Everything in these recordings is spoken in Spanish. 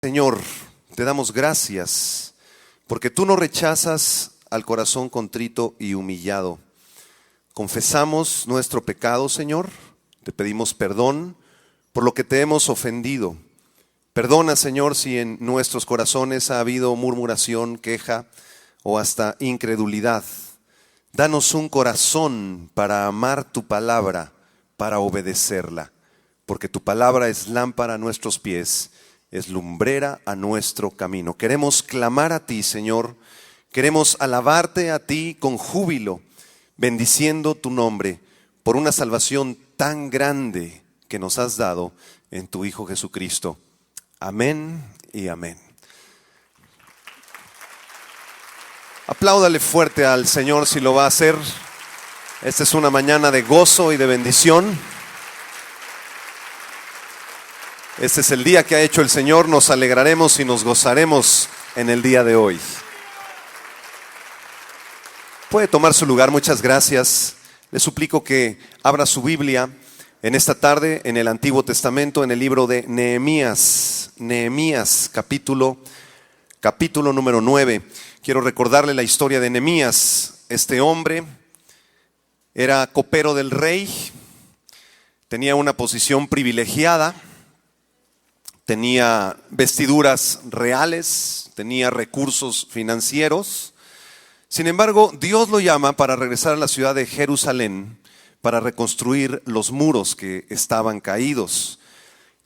Señor, te damos gracias porque tú no rechazas al corazón contrito y humillado. Confesamos nuestro pecado, Señor, te pedimos perdón por lo que te hemos ofendido. Perdona, Señor, si en nuestros corazones ha habido murmuración, queja o hasta incredulidad. Danos un corazón para amar tu palabra, para obedecerla, porque tu palabra es lámpara a nuestros pies, es lumbrera a nuestro camino. Queremos clamar a ti, Señor, queremos alabarte a ti con júbilo, bendiciendo tu nombre por una salvación tan grande que nos has dado en tu Hijo Jesucristo. Amén y amén. Apláudale fuerte al Señor si lo va a hacer. Esta es una mañana de gozo y de bendición. Este es el día que ha hecho el Señor, nos alegraremos y nos gozaremos en el día de hoy. Puede tomar su lugar, muchas gracias. Le suplico que abra su Biblia en esta tarde en el Antiguo Testamento, en el libro de Nehemías. Nehemías, capítulo número 9. Quiero recordarle la historia de Nehemías. Este hombre era copero del rey, tenía una posición privilegiada, tenía vestiduras reales, tenía recursos financieros. Sin embargo, Dios lo llama para regresar a la ciudad de Jerusalén para reconstruir los muros que estaban caídos.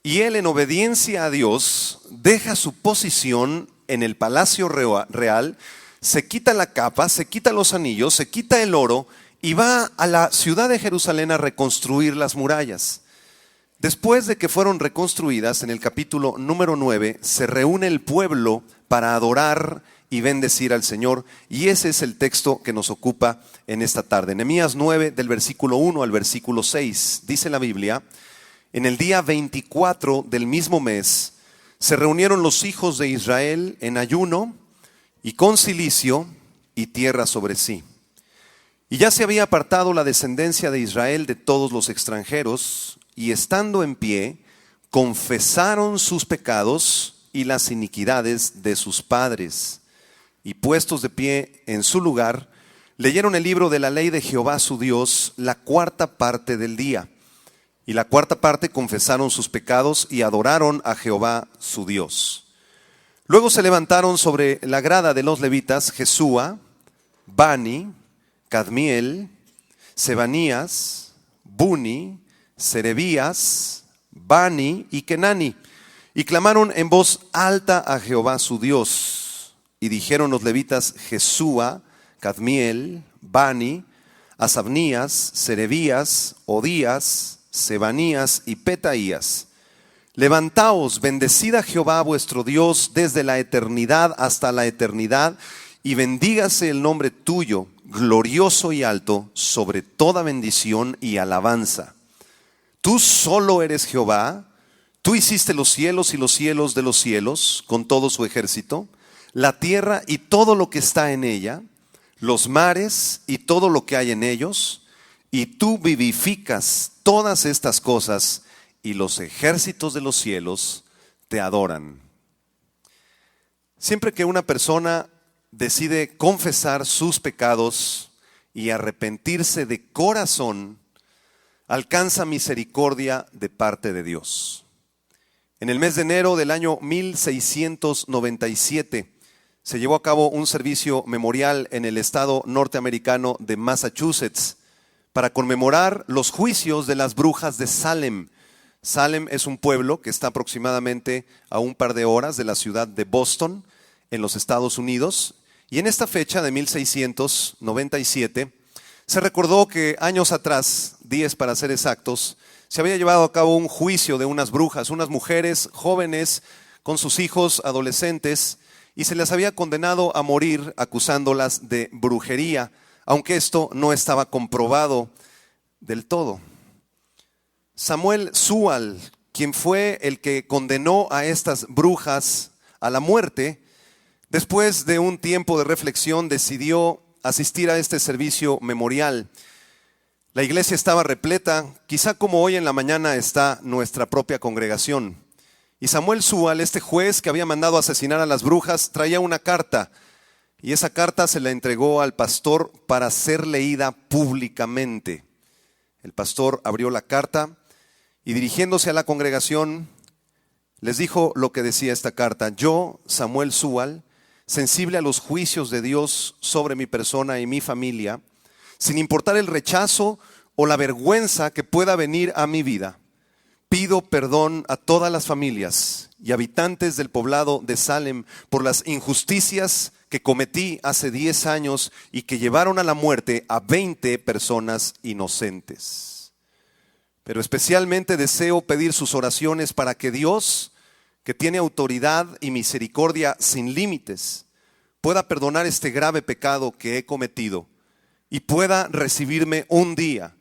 Y él, en obediencia a Dios, deja su posición en el palacio real, se quita la capa, se quita los anillos, se quita el oro y va a la ciudad de Jerusalén a reconstruir las murallas. Después de que fueron reconstruidas, en el capítulo número 9, se reúne el pueblo para adorar y bendecir al Señor. Y ese es el texto que nos ocupa en esta tarde. Nehemías 9, del versículo 1 al versículo 6, dice la Biblia: en el día 24 del mismo mes, se reunieron los hijos de Israel en ayuno y con cilicio y tierra sobre sí. Y ya se había apartado la descendencia de Israel de todos los extranjeros, y estando en pie, confesaron sus pecados y las iniquidades de sus padres. Y puestos de pie en su lugar, leyeron el libro de la ley de Jehová su Dios la cuarta parte del día. Y la cuarta parte confesaron sus pecados y adoraron a Jehová su Dios. Luego se levantaron sobre la grada de los levitas Jesúa, Bani, Cadmiel, Sebanías, Buni, Serebías, Bani y Kenani, y clamaron en voz alta a Jehová su Dios. Y dijeron los levitas Jesúa, Cadmiel, Bani, Asabnías, Serebías, Odías, Sebanías y Petaías: levantaos, bendecid a Jehová vuestro Dios desde la eternidad hasta la eternidad, y bendígase el nombre tuyo, glorioso y alto, sobre toda bendición y alabanza. Tú solo eres Jehová, tú hiciste los cielos y los cielos de los cielos, con todo su ejército, la tierra y todo lo que está en ella, los mares y todo lo que hay en ellos, y tú vivificas todas estas cosas, y los ejércitos de los cielos te adoran. Siempre que una persona decide confesar sus pecados y arrepentirse de corazón, alcanza misericordia de parte de Dios. En el mes de enero del año 1697 se llevó a cabo un servicio memorial en el estado norteamericano de Massachusetts para conmemorar los juicios de las brujas de Salem. Salem es un pueblo que está aproximadamente a un par de horas de la ciudad de Boston, en los Estados Unidos. Y en esta fecha de 1697 se recordó que años atrás, 10 para ser exactos, se había llevado a cabo un juicio de unas brujas, unas mujeres jóvenes con sus hijos adolescentes, y se les había condenado a morir acusándolas de brujería, aunque esto no estaba comprobado del todo. Samuel Sewall, quien fue el que condenó a estas brujas a la muerte, después de un tiempo de reflexión decidió asistir a este servicio memorial. La iglesia estaba repleta, quizá como hoy en la mañana está nuestra propia congregación. Y Samuel Súal, este juez que había mandado asesinar a las brujas, traía una carta. Y esa carta se la entregó al pastor para ser leída públicamente. El pastor abrió la carta y dirigiéndose a la congregación, les dijo lo que decía esta carta. Yo, Samuel Súal, sensible a los juicios de Dios sobre mi persona y mi familia, sin importar el rechazo o la vergüenza que pueda venir a mi vida, pido perdón a todas las familias y habitantes del poblado de Salem por las injusticias que cometí hace 10 años y que llevaron a la muerte a 20 personas inocentes. Pero especialmente deseo pedir sus oraciones para que Dios, que tiene autoridad y misericordia sin límites, pueda perdonar este grave pecado que he cometido y pueda recibirme un día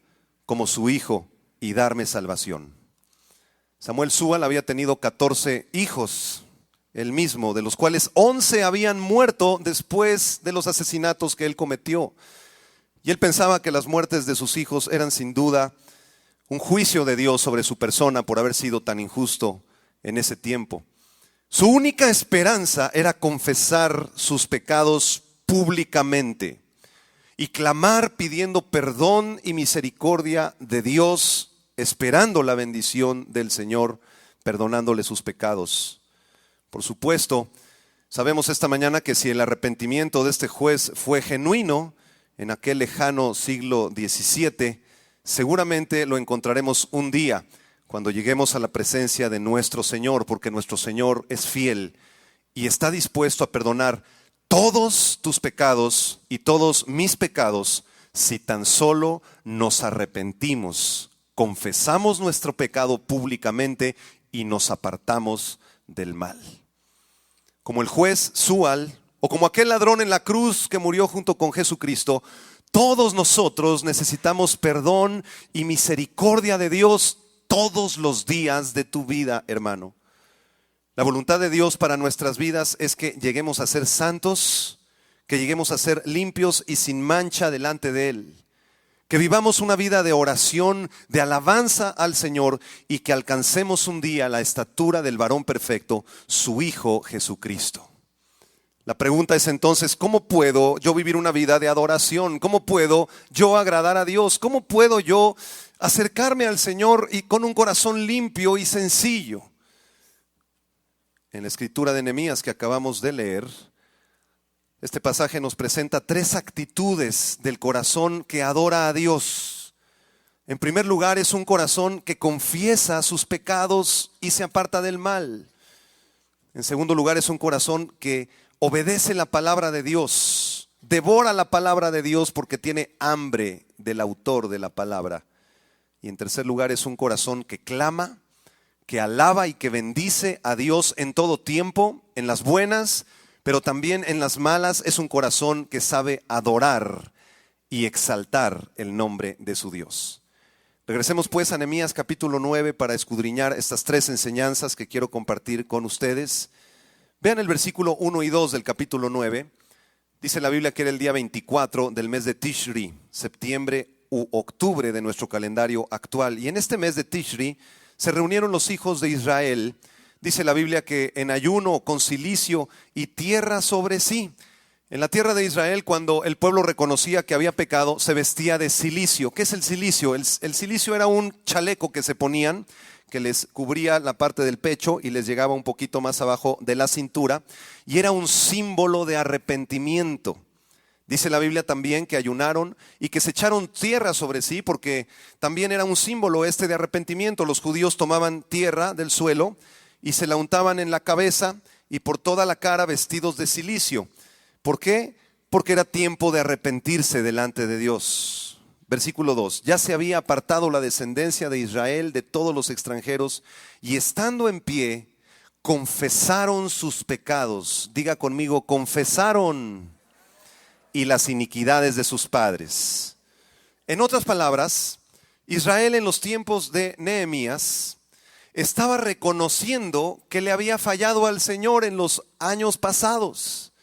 como su hijo y darme salvación. Samuel Súal había tenido 14 hijos, él mismo, de los cuales 11 habían muerto después de los asesinatos que él cometió. Y él pensaba que las muertes de sus hijos eran sin duda un juicio de Dios sobre su persona por haber sido tan injusto en ese tiempo. Su única esperanza era confesar sus pecados públicamente y clamar pidiendo perdón y misericordia de Dios, esperando la bendición del Señor, perdonándole sus pecados. Por supuesto, sabemos esta mañana que si el arrepentimiento de este juez fue genuino en aquel lejano siglo XVII, seguramente lo encontraremos un día cuando lleguemos a la presencia de nuestro Señor, porque nuestro Señor es fiel y está dispuesto a perdonar todos tus pecados y todos mis pecados si tan solo nos arrepentimos, confesamos nuestro pecado públicamente y nos apartamos del mal. Como el juez Súal o como aquel ladrón en la cruz que murió junto con Jesucristo, todos nosotros necesitamos perdón y misericordia de Dios todos los días de tu vida, hermano. La voluntad de Dios para nuestras vidas es que lleguemos a ser santos, que lleguemos a ser limpios y sin mancha delante de Él. Que vivamos una vida de oración, de alabanza al Señor y que alcancemos un día la estatura del varón perfecto, su Hijo Jesucristo. La pregunta es entonces, ¿cómo puedo yo vivir una vida de adoración? ¿Cómo puedo yo agradar a Dios? ¿Cómo puedo yo acercarme al Señor y con un corazón limpio y sencillo? En la escritura de Nehemías que acabamos de leer, este pasaje nos presenta 3 actitudes del corazón que adora a Dios. En primer lugar, es un corazón que confiesa sus pecados y se aparta del mal. En segundo lugar, es un corazón que obedece la palabra de Dios, devora la palabra de Dios porque tiene hambre del autor de la palabra. Y en tercer lugar, es un corazón que clama, que alaba y que bendice a Dios en todo tiempo, en las buenas, pero también en las malas. Es un corazón que sabe adorar y exaltar el nombre de su Dios. Regresemos pues a Nehemías capítulo 9 para escudriñar estas 3 enseñanzas que quiero compartir con ustedes. Vean el versículo 1 y 2 del capítulo 9. Dice la Biblia que era el día 24 del mes de Tishri, septiembre u octubre de nuestro calendario actual. Y en este mes de Tishri se reunieron los hijos de Israel. Dice la Biblia que en ayuno, con cilicio y tierra sobre sí. En la tierra de Israel, cuando el pueblo reconocía que había pecado, se vestía de cilicio. ¿Qué es el cilicio? El cilicio era un chaleco que se ponían, que les cubría la parte del pecho y les llegaba un poquito más abajo de la cintura, y era un símbolo de arrepentimiento. Dice la Biblia también que ayunaron y que se echaron tierra sobre sí, porque también era un símbolo de arrepentimiento. Los judíos tomaban tierra del suelo y se la untaban en la cabeza y por toda la cara vestidos de cilicio. ¿Por qué? Porque era tiempo de arrepentirse delante de Dios. Versículo 2. Ya se había apartado la descendencia de Israel de todos los extranjeros y estando en pie, confesaron sus pecados. Diga conmigo, confesaron. Y las iniquidades de sus padres. En otras palabras, Israel en los tiempos de Nehemías estaba reconociendo que le había fallado al Señor en los años pasados.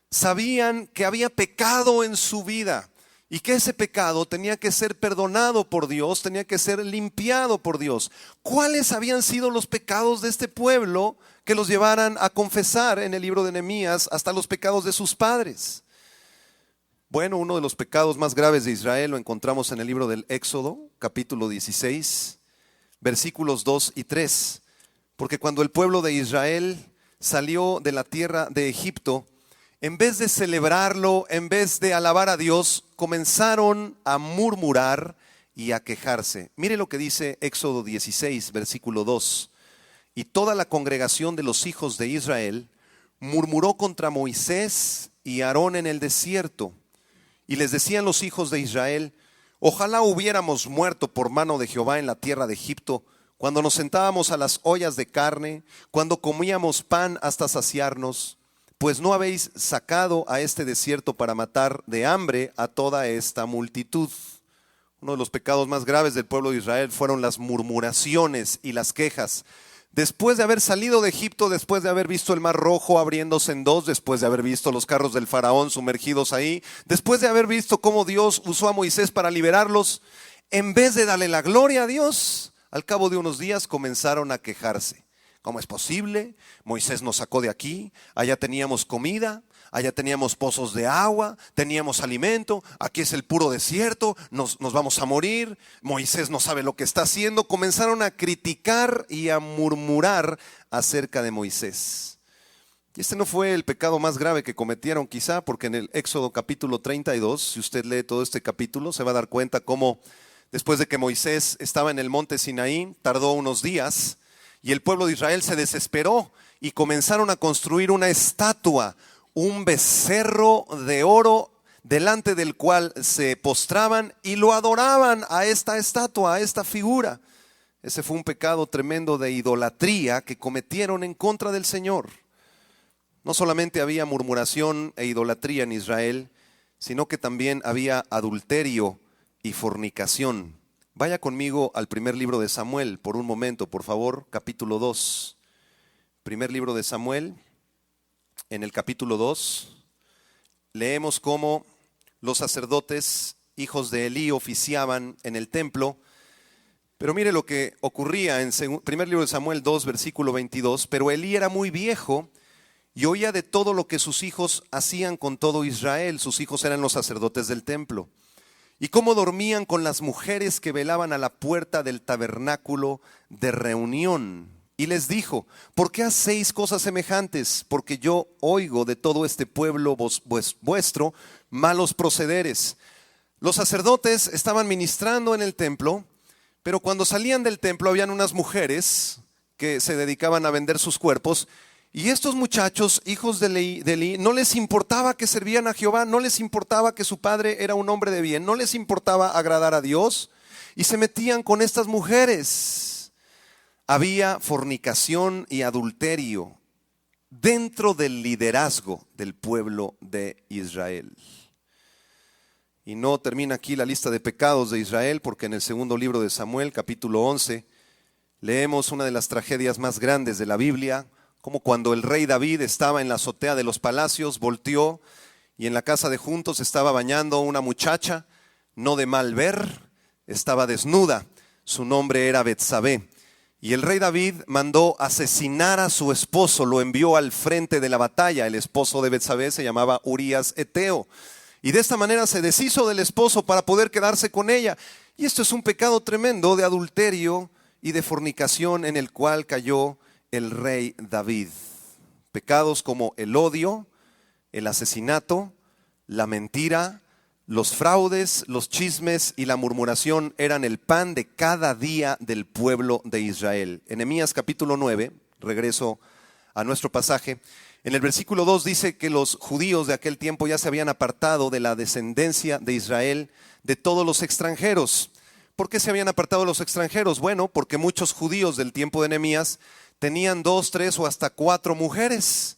Sabían que había pecado en su vida y que ese pecado tenía que ser perdonado por Dios, tenía que ser limpiado por Dios. ¿Cuáles habían sido los pecados de este pueblo que los llevaran a confesar en el libro de Nehemías hasta los pecados de sus padres? Bueno, uno de los pecados más graves de Israel lo encontramos en el libro del Éxodo, capítulo 16, versículos 2 y 3. Porque cuando el pueblo de Israel salió de la tierra de Egipto, en vez de celebrarlo, en vez de alabar a Dios, comenzaron a murmurar y a quejarse. Mire lo que dice Éxodo 16, versículo 2. Y toda la congregación de los hijos de Israel murmuró contra Moisés y Aarón en el desierto. Y les decían los hijos de Israel: ojalá hubiéramos muerto por mano de Jehová en la tierra de Egipto, cuando nos sentábamos a las ollas de carne, cuando comíamos pan hasta saciarnos, pues no habéis sacado a este desierto para matar de hambre a toda esta multitud. Uno de los pecados más graves del pueblo de Israel fueron las murmuraciones y las quejas. Después de haber salido de Egipto, después de haber visto el mar Rojo abriéndose en dos, después de haber visto los carros del faraón sumergidos ahí, después de haber visto cómo Dios usó a Moisés para liberarlos, en vez de darle la gloria a Dios, al cabo de unos días comenzaron a quejarse. ¿Cómo es posible? Moisés nos sacó de aquí, allá teníamos comida, allá teníamos pozos de agua, teníamos alimento, aquí es el puro desierto, nos vamos a morir, Moisés no sabe lo que está haciendo. Comenzaron a criticar y a murmurar acerca de Moisés. Y este no fue el pecado más grave que cometieron quizá, porque en el Éxodo capítulo 32, si usted lee todo este capítulo, se va a dar cuenta cómo después de que Moisés estaba en el monte Sinaí, tardó unos días, y el pueblo de Israel se desesperó y comenzaron a construir una estatua, un becerro de oro delante del cual se postraban y lo adoraban a esta estatua, a esta figura. Ese fue un pecado tremendo de idolatría que cometieron en contra del Señor. No solamente había murmuración e idolatría en Israel, sino que también había adulterio y fornicación. Vaya conmigo al primer libro de Samuel por un momento, por favor, capítulo 2. Primer libro de Samuel, en el capítulo 2, leemos cómo los sacerdotes, hijos de Elí, oficiaban en el templo. Pero mire lo que ocurría en primer libro de Samuel 2, versículo 22. Pero Elí era muy viejo y oía de todo lo que sus hijos hacían con todo Israel. Sus hijos eran los sacerdotes del templo. Y cómo dormían con las mujeres que velaban a la puerta del tabernáculo de reunión. Y les dijo: ¿por qué hacéis cosas semejantes? Porque yo oigo de todo este pueblo vuestro malos procederes. Los sacerdotes estaban ministrando en el templo, pero cuando salían del templo habían unas mujeres que se dedicaban a vender sus cuerpos. Y estos muchachos, hijos de Elí, no les importaba que servían a Jehová, no les importaba que su padre era un hombre de bien, no les importaba agradar a Dios, y se metían con estas mujeres. Había fornicación y adulterio dentro del liderazgo del pueblo de Israel. Y no termina aquí la lista de pecados de Israel, porque en el segundo libro de Samuel, capítulo 11, leemos una de las tragedias más grandes de la Biblia, como cuando el rey David estaba en la azotea de los palacios, volteó y en la casa de juntos estaba bañando una muchacha, no de mal ver, estaba desnuda. Su nombre era Betsabé. Y el rey David mandó asesinar a su esposo, lo envió al frente de la batalla. El esposo de Betsabé se llamaba Urías Eteo. Y de esta manera se deshizo del esposo para poder quedarse con ella. Y esto es un pecado tremendo de adulterio y de fornicación en el cual cayó el rey David. Pecados como el odio, el asesinato, la mentira, los fraudes, los chismes y la murmuración eran el pan de cada día del pueblo de Israel. En Nehemías capítulo 9, regreso a nuestro pasaje, en el versículo 2 dice que los judíos de aquel tiempo ya se habían apartado de la descendencia de Israel, de todos los extranjeros. ¿Por qué se habían apartado de los extranjeros? Bueno, porque muchos judíos del tiempo de Nehemías tenían 2, 3 o hasta 4 mujeres.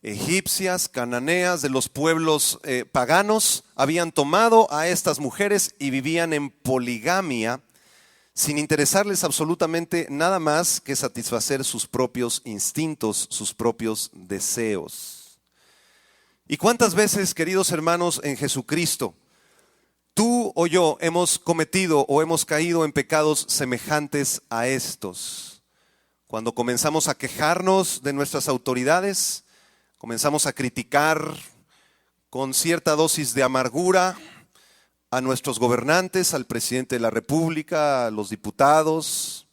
Egipcias, cananeas, de los pueblos paganos, habían tomado a estas mujeres y vivían en poligamia sin interesarles absolutamente nada más que satisfacer sus propios instintos, sus propios deseos. ¿Y cuántas veces, queridos hermanos en Jesucristo, tú o yo hemos cometido o hemos caído en pecados semejantes a estos. Cuando comenzamos a quejarnos de nuestras autoridades, comenzamos a criticar con cierta dosis de amargura a nuestros gobernantes, al presidente de la República, a los diputados.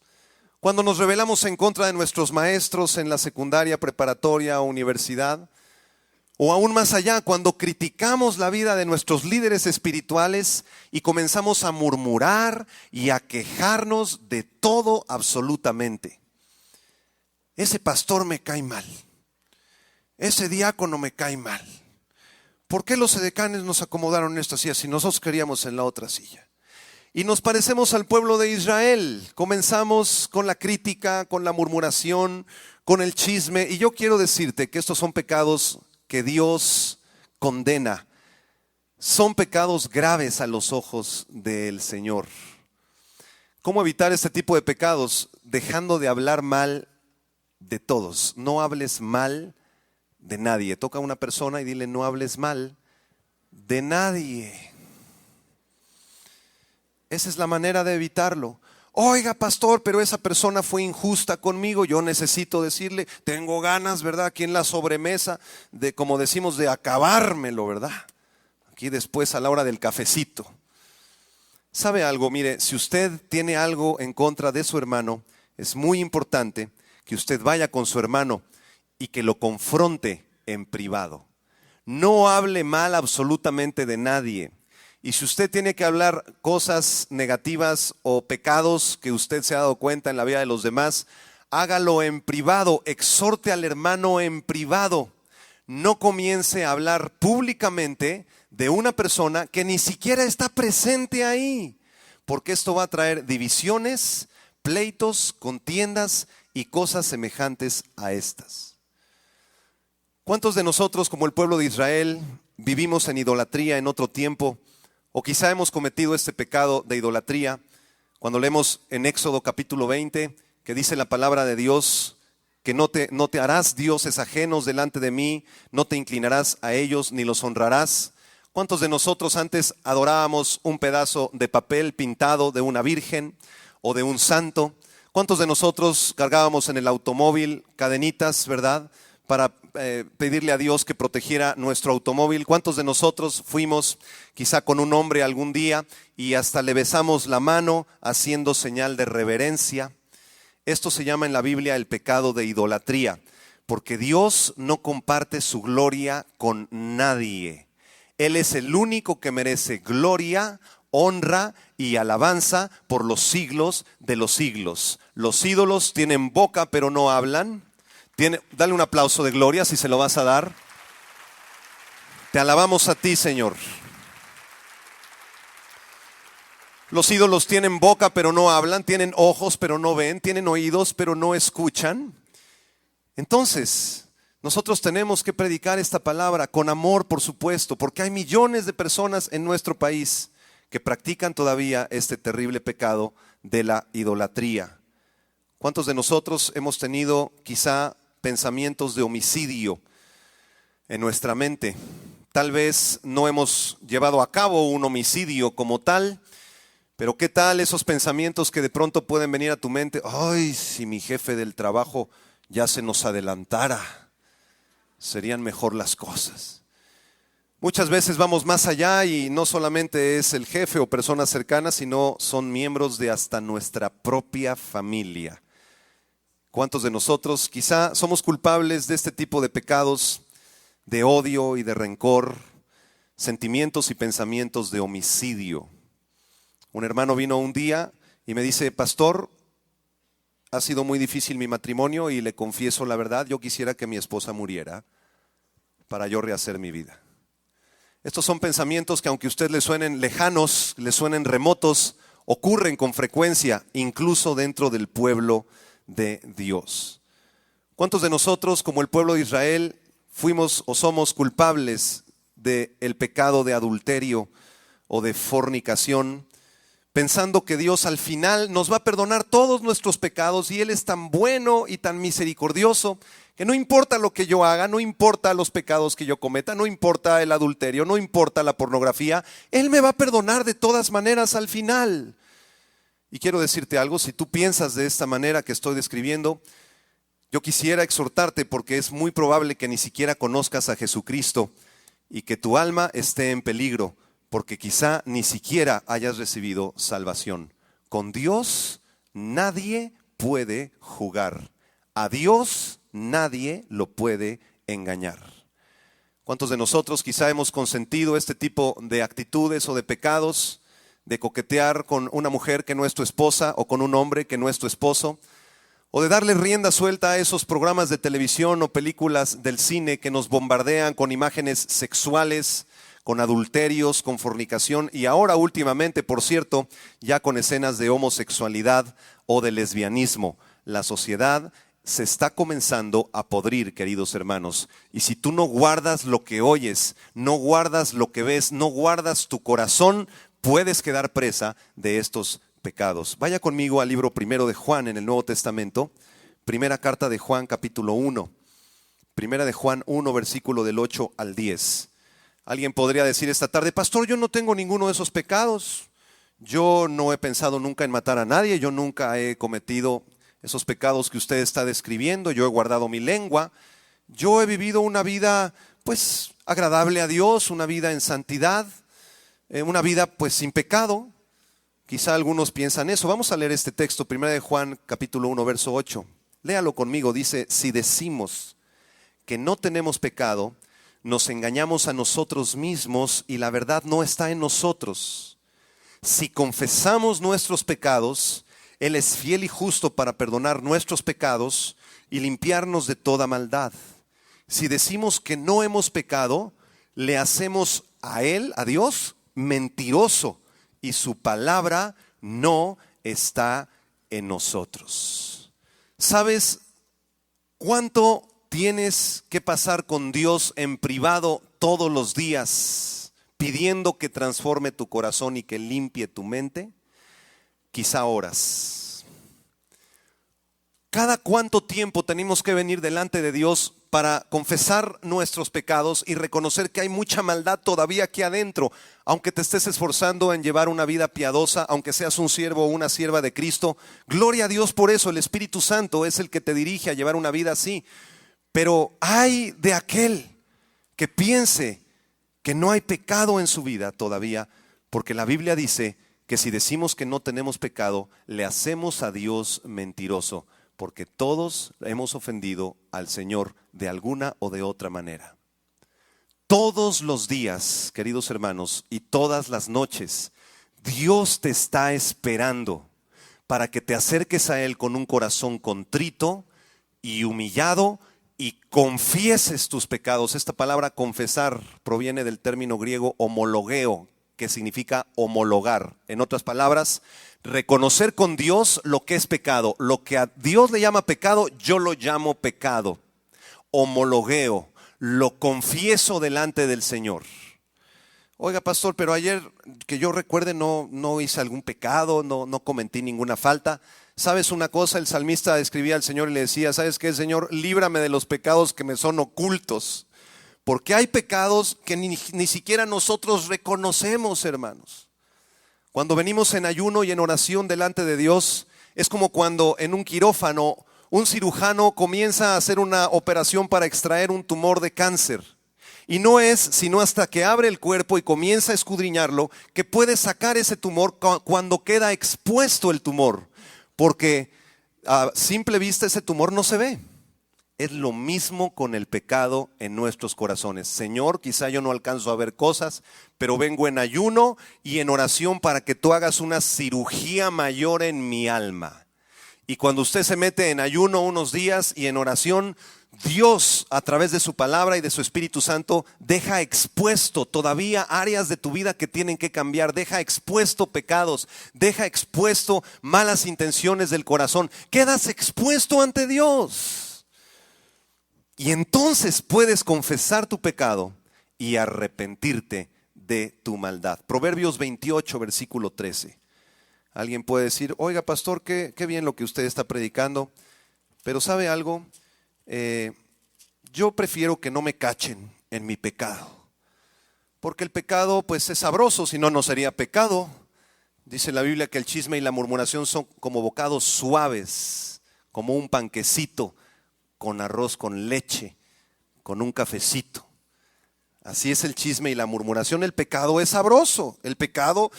Cuando nos rebelamos en contra de nuestros maestros en la secundaria, preparatoria o universidad. O aún más allá, cuando criticamos la vida de nuestros líderes espirituales y comenzamos a murmurar y a quejarnos de todo absolutamente. Ese pastor me cae mal. Ese diácono me cae mal. ¿Por qué los edecanes nos acomodaron en esta silla si nosotros queríamos en la otra silla? Y nos parecemos al pueblo de Israel. Comenzamos con la crítica, con la murmuración, con el chisme. Y yo quiero decirte que estos son pecados que Dios condena. Son pecados graves a los ojos del Señor. ¿Cómo evitar este tipo de pecados? Dejando de hablar mal de todos. No hables mal de nadie. Toca a una persona y dile: no hables mal de nadie. Esa es la manera de evitarlo. Oiga, pastor, pero esa persona fue injusta conmigo. Yo necesito decirle, tengo ganas, ¿verdad? Aquí en la sobremesa de, como decimos, de acabármelo, ¿verdad? Aquí después a la hora del cafecito. ¿Sabe algo? Mire, si usted tiene algo en contra de su hermano, es muy importante que usted vaya con su hermano y que lo confronte en privado. No hable mal absolutamente de nadie. Y si usted tiene que hablar cosas negativas o pecados que usted se ha dado cuenta en la vida de los demás, hágalo en privado, exhorte al hermano en privado. No comience a hablar públicamente de una persona que ni siquiera está presente ahí, porque esto va a traer divisiones, pleitos, contiendas y cosas semejantes a estas. ¿Cuántos de nosotros, como el pueblo de Israel, vivimos en idolatría en otro tiempo? O quizá hemos cometido este pecado de idolatría cuando leemos en Éxodo capítulo 20, que dice la palabra de Dios, que no te harás dioses ajenos delante de mí, no te inclinarás a ellos ni los honrarás. ¿Cuántos de nosotros antes adorábamos un pedazo de papel pintado de una virgen o de un santo? ¿Cuántos de nosotros cargábamos en el automóvil cadenitas, verdad?, para pedirle a Dios que protegiera nuestro automóvil? ¿Cuántos de nosotros fuimos quizá con un hombre algún día y hasta le besamos la mano haciendo señal de reverencia? Esto se llama en la Biblia el pecado de idolatría, porque Dios no comparte su gloria con nadie. Él es el único que merece gloria, honra y alabanza por los siglos de los siglos. Los ídolos tienen boca pero no hablan. Dale un aplauso de gloria si se lo vas a dar. Te alabamos a ti, Señor. Los ídolos tienen boca pero no hablan, tienen ojos pero no ven, tienen oídos pero no escuchan. Entonces, nosotros tenemos que predicar esta palabra con amor, por supuesto, porque hay millones de personas en nuestro país que practican todavía este terrible pecado de la idolatría. ¿Cuántos de nosotros hemos tenido quizá pensamientos de homicidio en nuestra mente? Tal vez no hemos llevado a cabo un homicidio como tal, pero ¿qué tal esos pensamientos que de pronto pueden venir a tu mente? Ay, si mi jefe del trabajo ya se nos adelantara, serían mejor las cosas. Muchas veces vamos más allá y no solamente es el jefe o personas cercanas, sino son miembros de hasta nuestra propia familia. ¿Cuántos de nosotros quizá somos culpables de este tipo de pecados, de odio y de rencor, sentimientos y pensamientos de homicidio? Un hermano vino un día y me dice: pastor, ha sido muy difícil mi matrimonio y le confieso la verdad, yo quisiera que mi esposa muriera para yo rehacer mi vida. Estos son pensamientos que, aunque a usted le suenen lejanos, le suenen remotos, ocurren con frecuencia, incluso dentro del pueblo de Dios. ¿Cuántos de nosotros, como el pueblo de Israel, fuimos o somos culpables del pecado de adulterio o de fornicación? pensando que Dios al final nos va a perdonar todos nuestros pecados y Él es tan bueno y tan misericordioso que no importa lo que yo haga, no importa los pecados que yo cometa, no importa el adulterio, no importa la pornografía, Él me va a perdonar de todas maneras al final. Y quiero decirte algo, si tú piensas de esta manera que estoy describiendo, yo quisiera exhortarte porque es muy probable que ni siquiera conozcas a Jesucristo y que tu alma esté en peligro, porque quizá ni siquiera hayas recibido salvación. Con Dios nadie puede jugar. A Dios nadie lo puede engañar. ¿Cuántos de nosotros quizá hemos consentido este tipo de actitudes o de pecados, de coquetear con una mujer que no es tu esposa o con un hombre que no es tu esposo? O de darle rienda suelta a esos programas de televisión o películas del cine que nos bombardean con imágenes sexuales, con adulterios, con fornicación y ahora últimamente, por cierto, ya con escenas de homosexualidad o de lesbianismo. La sociedad se está comenzando a podrir, queridos hermanos. Y si tú no guardas lo que oyes, no guardas lo que ves, no guardas tu corazón, puedes quedar presa de estos pecados. Vaya conmigo al libro primero de Juan en el Nuevo Testamento, primera carta de Juan capítulo 1, primera de Juan 1 versículo del 8 al 10. Alguien podría decir esta tarde: pastor, yo no tengo ninguno de esos pecados, yo no he pensado nunca en matar a nadie, yo nunca he cometido esos pecados que usted está describiendo, yo he guardado mi lengua, yo he vivido una vida pues agradable a Dios, una vida en santidad, una vida pues sin pecado. Quizá algunos piensan eso. Vamos a leer este texto, 1 de Juan capítulo 1 verso 8. Léalo conmigo, dice: si decimos que no tenemos pecado, nos engañamos a nosotros mismos y la verdad no está en nosotros. Si confesamos nuestros pecados, Él es fiel y justo para perdonar nuestros pecados y limpiarnos de toda maldad. Si decimos que no hemos pecado, le hacemos a Él, a Dios, mentiroso, y su palabra no está en nosotros. ¿Sabes cuánto tienes que pasar con Dios en privado todos los días, pidiendo que transforme tu corazón y que limpie tu mente? Quizá horas. ¿Cada cuánto tiempo tenemos que venir delante de Dios para confesar nuestros pecados y reconocer que hay mucha maldad todavía aquí adentro? Aunque te estés esforzando en llevar una vida piadosa, aunque seas un siervo o una sierva de Cristo, gloria a Dios por eso. El Espíritu Santo es el que te dirige a llevar una vida así. Pero ay de aquel que piense que no hay pecado en su vida todavía, porque la Biblia dice que si decimos que no tenemos pecado, le hacemos a Dios mentiroso, porque todos hemos ofendido al Señor de alguna o de otra manera. Todos los días, queridos hermanos, y todas las noches, Dios te está esperando para que te acerques a Él con un corazón contrito y humillado y confieses tus pecados. Esta palabra confesar proviene del término griego homologeo, que significa homologar. En otras palabras, reconocer con Dios lo que es pecado. Lo que a Dios le llama pecado, yo lo llamo pecado. Homologueo, lo confieso delante del Señor. Oiga, pastor, pero ayer que yo recuerde no hice algún pecado, no cometí ninguna falta. ¿Sabes una cosa? El salmista escribía al Señor y le decía: ¿sabes qué, Señor? Líbrame de los pecados que me son ocultos. Porque hay pecados que ni siquiera nosotros reconocemos, hermanos. Cuando venimos en ayuno y en oración delante de Dios, es como cuando en un quirófano un cirujano comienza a hacer una operación para extraer un tumor de cáncer. Y no es sino hasta que abre el cuerpo y comienza a escudriñarlo que puede sacar ese tumor cuando queda expuesto el tumor. Porque a simple vista ese tumor no se ve. Es lo mismo con el pecado en nuestros corazones. Señor, quizá yo no alcanzo a ver cosas, pero vengo en ayuno y en oración para que tú hagas una cirugía mayor en mi alma. Y cuando usted se mete en ayuno unos días y en oración, Dios, a través de su palabra y de su Espíritu Santo, deja expuesto todavía áreas de tu vida que tienen que cambiar. Deja expuesto pecados, deja expuesto malas intenciones del corazón. Quedas expuesto ante Dios. Y entonces puedes confesar tu pecado y arrepentirte de tu maldad. Proverbios 28, versículo 13. Alguien puede decir, oiga pastor, qué bien lo que usted está predicando, pero ¿sabe algo? Yo prefiero que no me cachen en mi pecado, porque el pecado pues es sabroso, si no, no sería pecado. Dice la Biblia que el chisme y la murmuración son como bocados suaves, como un panquecito con arroz, con leche, con un cafecito. Así es el chisme y la murmuración. El pecado es sabroso. El pecado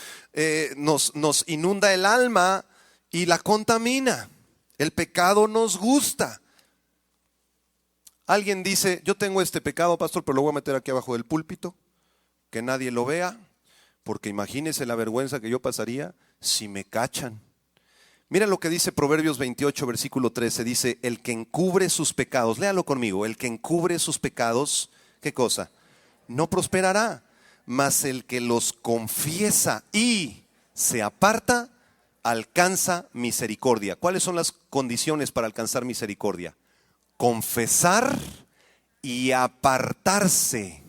nos inunda el alma y la contamina. El pecado nos gusta. Alguien dice, yo tengo este pecado, pastor, pero lo voy a meter aquí abajo del púlpito, que nadie lo vea, porque imagínese la vergüenza que yo pasaría si me cachan. Mira lo que dice Proverbios 28, versículo 13. Dice, el que encubre sus pecados, léalo conmigo, el que encubre sus pecados, ¿qué cosa? No prosperará, mas el que los confiesa y se aparta, alcanza misericordia. ¿Cuáles son las condiciones para alcanzar misericordia? Confesar y apartarse.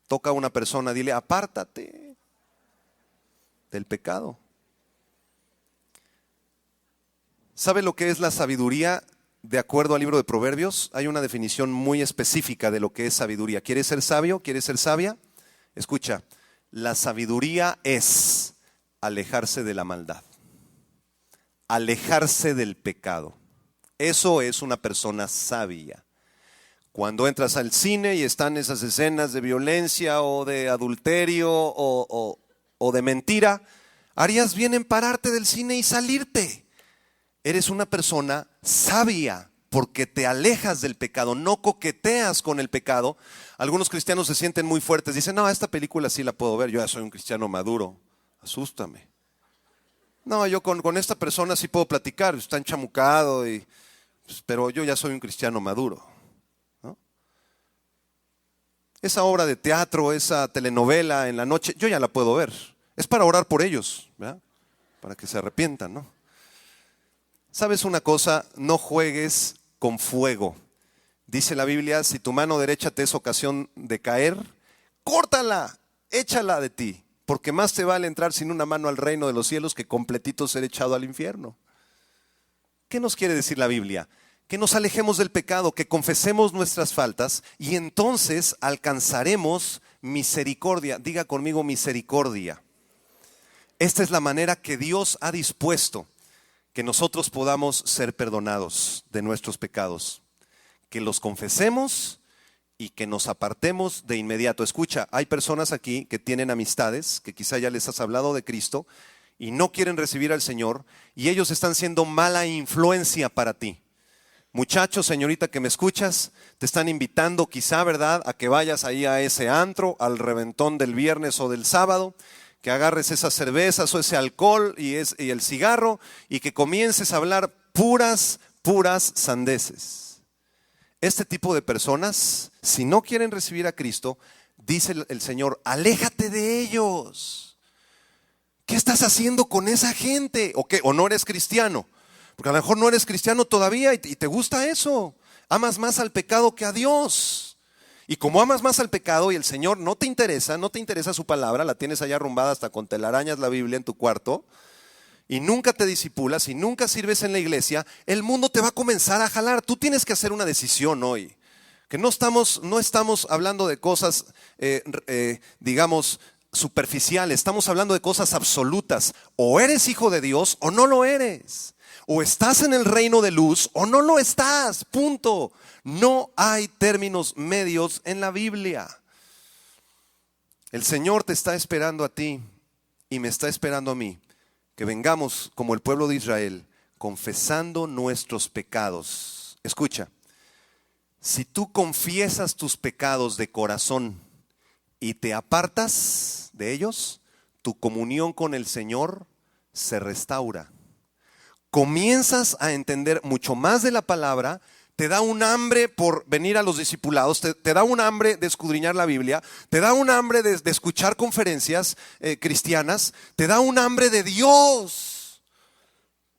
Toca a una persona, dile, apártate del pecado. ¿Sabe lo que es la sabiduría? De acuerdo al libro de Proverbios, hay una definición muy específica de lo que es sabiduría. ¿Quieres ser sabio? ¿Quieres ser sabia? Escucha, la sabiduría es alejarse de la maldad, alejarse del pecado. Eso es una persona sabia. Cuando entras al cine y están esas escenas de violencia o de adulterio o de mentira, harías bien en pararte del cine y salirte. Eres una persona sabia porque te alejas del pecado, no coqueteas con el pecado. Algunos cristianos se sienten muy fuertes, dicen, no, esta película sí la puedo ver, yo ya soy un cristiano maduro, asústame. No, yo con esta persona sí puedo platicar, está enchamucado, pero yo ya soy un cristiano maduro, ¿no? Esa obra de teatro, esa telenovela en la noche, yo ya la puedo ver. Es para orar por ellos, ¿verdad? Para que se arrepientan, ¿no? ¿Sabes una cosa? No juegues con fuego. Dice la Biblia, si tu mano derecha te es ocasión de caer, córtala, échala de ti, porque más te vale entrar sin una mano al reino de los cielos que completito ser echado al infierno. ¿Qué nos quiere decir la Biblia? Que nos alejemos del pecado, que confesemos nuestras faltas y entonces alcanzaremos misericordia. Diga conmigo misericordia. Esta es la manera que Dios ha dispuesto que nosotros podamos ser perdonados de nuestros pecados, que los confesemos y que nos apartemos de inmediato. Escucha, hay personas aquí que tienen amistades, que quizá ya les has hablado de Cristo y no quieren recibir al Señor y ellos están siendo mala influencia para ti. Muchachos, señorita que me escuchas, te están invitando quizá, ¿verdad?, a que vayas ahí a ese antro, al reventón del viernes o del sábado, que agarres esas cervezas o ese alcohol y el cigarro y que comiences a hablar puras sandeces. Este tipo de personas, si no quieren recibir a Cristo, dice el Señor, aléjate de ellos. ¿Qué estás haciendo con esa gente? ¿O qué? ¿O no eres cristiano? Porque a lo mejor no eres cristiano todavía y te gusta eso. Amas más al pecado que a Dios. Y como amas más al pecado y el Señor no te interesa su palabra, la tienes allá arrumbada hasta con telarañas la Biblia en tu cuarto, y nunca te disipulas y nunca sirves en la iglesia, el mundo te va a comenzar a jalar. Tú tienes que hacer una decisión hoy. Que no estamos hablando de cosas, digamos, superficiales, estamos hablando de cosas absolutas. O eres hijo de Dios o no lo eres. O estás en el reino de luz o no lo estás, punto. No hay términos medios en la Biblia. El Señor te está esperando a ti y me está esperando a mí, que vengamos como el pueblo de Israel, confesando nuestros pecados. Escucha, si tú confiesas tus pecados de corazón y te apartas de ellos, tu comunión con el Señor se restaura. Comienzas a entender mucho más de la palabra, te da un hambre por venir a los discipulados, te da un hambre de escudriñar la Biblia, te da un hambre de escuchar conferencias cristianas, te da un hambre de Dios,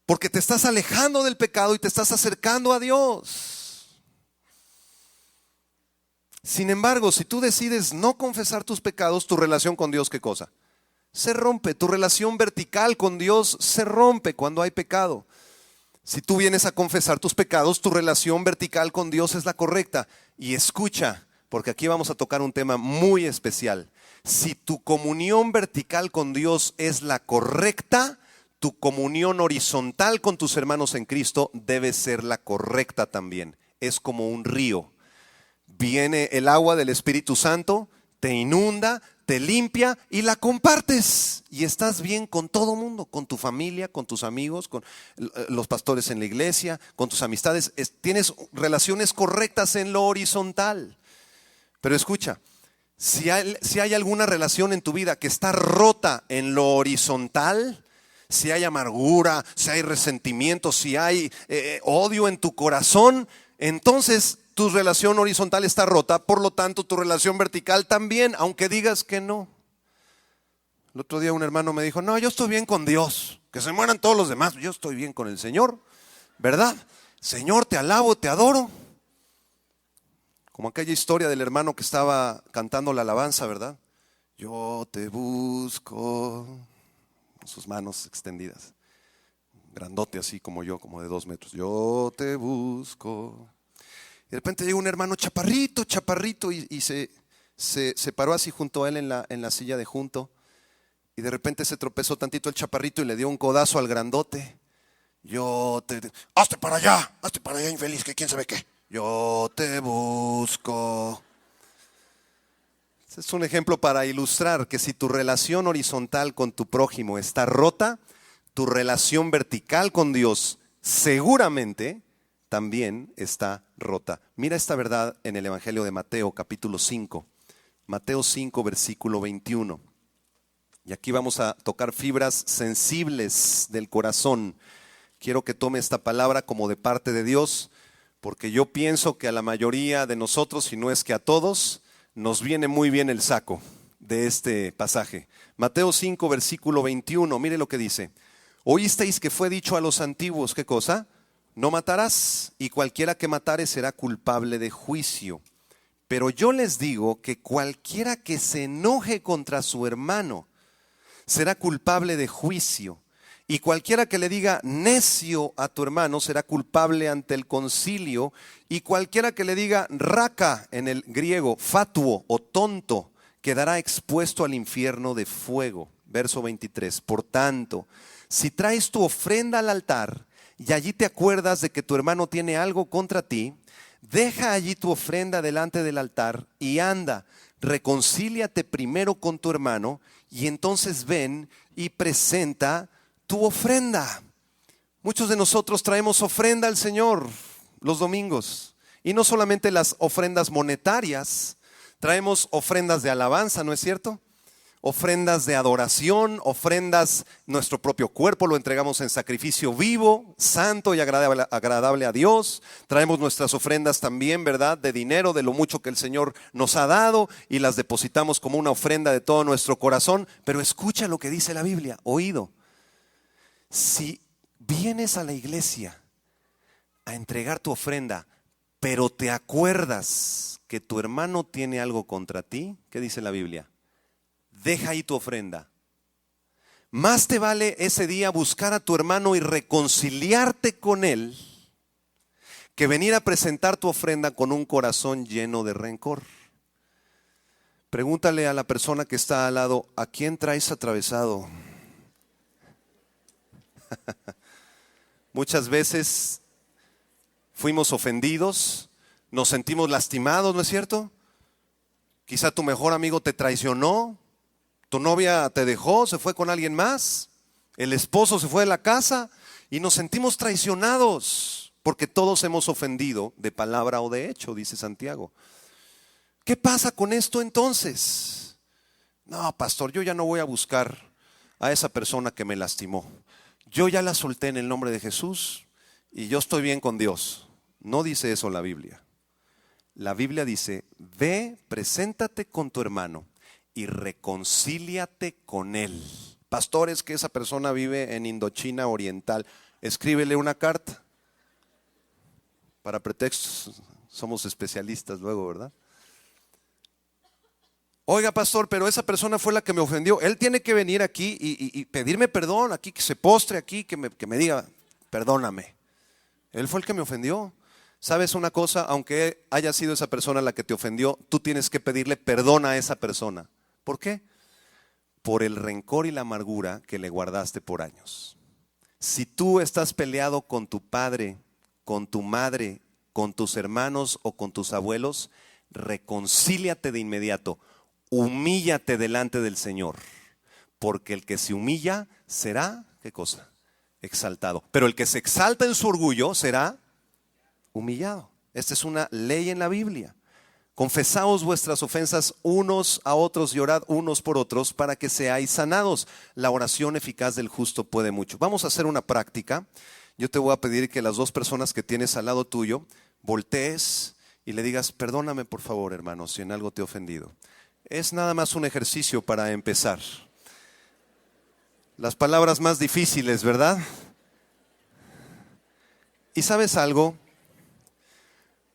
porque te estás alejando del pecado y te estás acercando a Dios. Sin embargo, si tú decides no confesar tus pecados, tu relación con Dios, ¿qué cosa? se rompe. Tu relación vertical con Dios se rompe cuando hay pecado. Si tú vienes a confesar tus pecados, tu relación vertical con Dios es la correcta. Y escucha, porque aquí vamos a tocar un tema muy especial. Si tu comunión vertical con Dios es la correcta, tu comunión horizontal con tus hermanos en Cristo debe ser la correcta también. Es como un río. Viene el agua del Espíritu Santo, te inunda, te limpia y la compartes. Y estás bien con todo mundo, con tu familia, con tus amigos, con los pastores en la iglesia, con tus amistades. Tienes relaciones correctas en lo horizontal. Pero escucha, si hay alguna relación en tu vida que está rota en lo horizontal, si hay amargura, si hay resentimiento, si hay odio en tu corazón, entonces tu relación horizontal está rota, por lo tanto tu relación vertical también, aunque digas que no. El otro día un hermano me dijo, no, yo estoy bien con Dios, que se mueran todos los demás, yo estoy bien con el Señor, ¿verdad? Señor, te alabo, te adoro. Como aquella historia del hermano que estaba cantando la alabanza, ¿verdad? Yo te busco, con sus manos extendidas, grandote así como yo, como de 2 metros. Yo te busco. Y de repente llega un hermano chaparrito, y se paró así junto a él en la silla de junto. Y de repente se tropezó tantito el chaparrito y le dio un codazo al grandote. Hazte para allá, infeliz, que quién sabe qué. Yo te busco. Este es un ejemplo para ilustrar que si tu relación horizontal con tu prójimo está rota, tu relación vertical con Dios seguramente también está rota. Mira esta verdad en el Evangelio de Mateo, capítulo 5. Mateo 5, versículo 21. Y aquí vamos a tocar fibras sensibles del corazón. Quiero que tome esta palabra como de parte de Dios, porque yo pienso que a la mayoría de nosotros, si no es que a todos, nos viene muy bien el saco de este pasaje. Mateo 5, versículo 21, mire lo que dice. Oísteis que fue dicho a los antiguos, ¿qué cosa? No matarás, y cualquiera que matare será culpable de juicio. Pero yo les digo que cualquiera que se enoje contra su hermano será culpable de juicio. Y cualquiera que le diga necio a tu hermano será culpable ante el concilio. Y cualquiera que le diga raca, en el griego, fatuo o tonto, quedará expuesto al infierno de fuego. Verso 23. Por tanto, si traes tu ofrenda al altar y allí te acuerdas de que tu hermano tiene algo contra ti, deja allí tu ofrenda delante del altar y anda, reconcíliate primero con tu hermano y entonces ven y presenta tu ofrenda. Muchos de nosotros traemos ofrenda al Señor los domingos. Y no solamente las ofrendas monetarias, traemos ofrendas de alabanza, ¿no es cierto? Ofrendas de adoración, ofrendas, nuestro propio cuerpo lo entregamos en sacrificio vivo, santo y agradable a Dios. Traemos nuestras ofrendas también, ¿verdad? De dinero, de lo mucho que el Señor nos ha dado y las depositamos como una ofrenda de todo nuestro corazón. Pero escucha lo que dice la Biblia, oído. Si vienes a la iglesia a entregar tu ofrenda, pero te acuerdas que tu hermano tiene algo contra ti, ¿qué dice la Biblia? Deja ahí tu ofrenda. Más te vale ese día buscar a tu hermano y reconciliarte con él que venir a presentar tu ofrenda con un corazón lleno de rencor. Pregúntale a la persona que está al lado, ¿a quién traes atravesado? Muchas veces fuimos ofendidos, nos sentimos lastimados, ¿no es cierto? Quizá tu mejor amigo te traicionó, tu novia te dejó, se fue con alguien más, el esposo se fue de la casa y nos sentimos traicionados porque todos hemos ofendido de palabra o de hecho, dice Santiago. ¿Qué pasa con esto entonces? No, pastor, yo ya no voy a buscar a esa persona que me lastimó. Yo ya la solté en el nombre de Jesús y yo estoy bien con Dios. No dice eso la Biblia. La Biblia dice, ve, preséntate con tu hermano y reconcíliate con él. Pastor, es que esa persona vive en Indochina Oriental. Escríbele una carta. Para pretextos, somos especialistas luego, ¿verdad? Oiga, pastor, pero esa persona fue la que me ofendió. Él tiene que venir aquí y pedirme perdón, aquí que se postre aquí, que me diga, perdóname. Él fue el que me ofendió. ¿Sabes una cosa? Aunque haya sido esa persona la que te ofendió, tú tienes que pedirle perdón a esa persona. ¿Por qué? Por el rencor y la amargura que le guardaste por años. Si tú estás peleado con tu padre, con tu madre, con tus hermanos o con tus abuelos, reconcíliate de inmediato. Humíllate delante del Señor, porque el que se humilla será, ¿qué cosa? Exaltado. Pero el que se exalta en su orgullo será humillado. Esta es una ley en la Biblia. Confesaos vuestras ofensas unos a otros y orad unos por otros para que seáis sanados. La oración eficaz del justo puede mucho. Vamos a hacer una práctica. Yo te voy a pedir que las dos personas que tienes al lado tuyo voltees y le digas, perdóname por favor, hermano, si en algo te he ofendido. Es nada más un ejercicio para empezar. Las palabras más difíciles, ¿verdad? ¿Y sabes algo?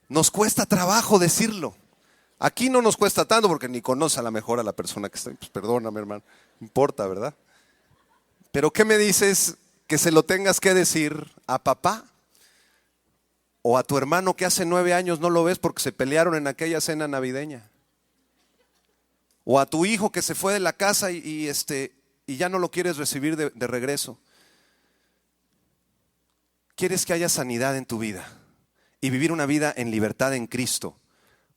Nos cuesta trabajo decirlo. Aquí no nos cuesta tanto porque ni conoce a la mejor a la persona que está. Pues perdóname, hermano. No importa, ¿verdad? Pero ¿qué me dices que se lo tengas que decir a papá? O a tu hermano que hace 9 años no lo ves porque se pelearon en aquella cena navideña. O a tu hijo que se fue de la casa y ya no lo quieres recibir de regreso. ¿Quieres que haya sanidad en tu vida y vivir una vida en libertad en Cristo?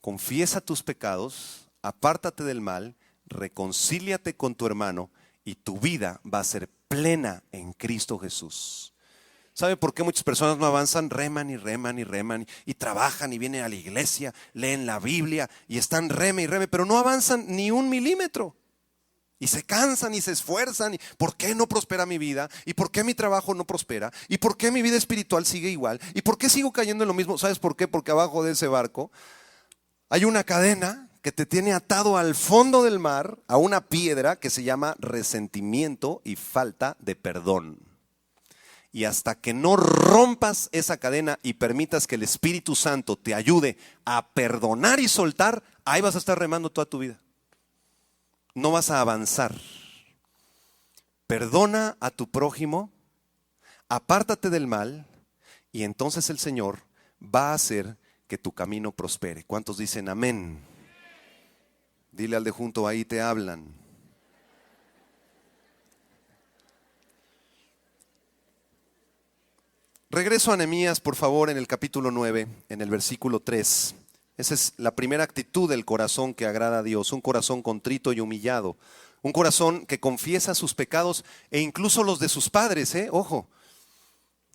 Confiesa tus pecados, apártate del mal, reconcíliate con tu hermano y tu vida va a ser plena en Cristo Jesús. ¿Sabe por qué muchas personas no avanzan? Reman y reman y reman y trabajan y vienen a la iglesia, leen la Biblia y están reme y reme, pero no avanzan ni 1 milímetro. Y se cansan y se esfuerzan. ¿Y por qué no prospera mi vida? ¿Y por qué mi trabajo no prospera? ¿Y por qué mi vida espiritual sigue igual? ¿Y por qué sigo cayendo en lo mismo? ¿Sabes por qué? Porque abajo de ese barco hay una cadena que te tiene atado al fondo del mar a una piedra que se llama resentimiento y falta de perdón. Y hasta que no rompas esa cadena y permitas que el Espíritu Santo te ayude a perdonar y soltar, ahí vas a estar remando toda tu vida. No vas a avanzar. Perdona a tu prójimo, apártate del mal y entonces el Señor va a hacer que tu camino prospere. ¿Cuántos dicen amén? Dile al de junto, ahí te hablan. Regreso a Nehemías, por favor, en el capítulo 9, en el versículo 3. Esa es la primera actitud del corazón que agrada a Dios, un corazón contrito y humillado, un corazón que confiesa sus pecados e incluso los de sus padres, Ojo,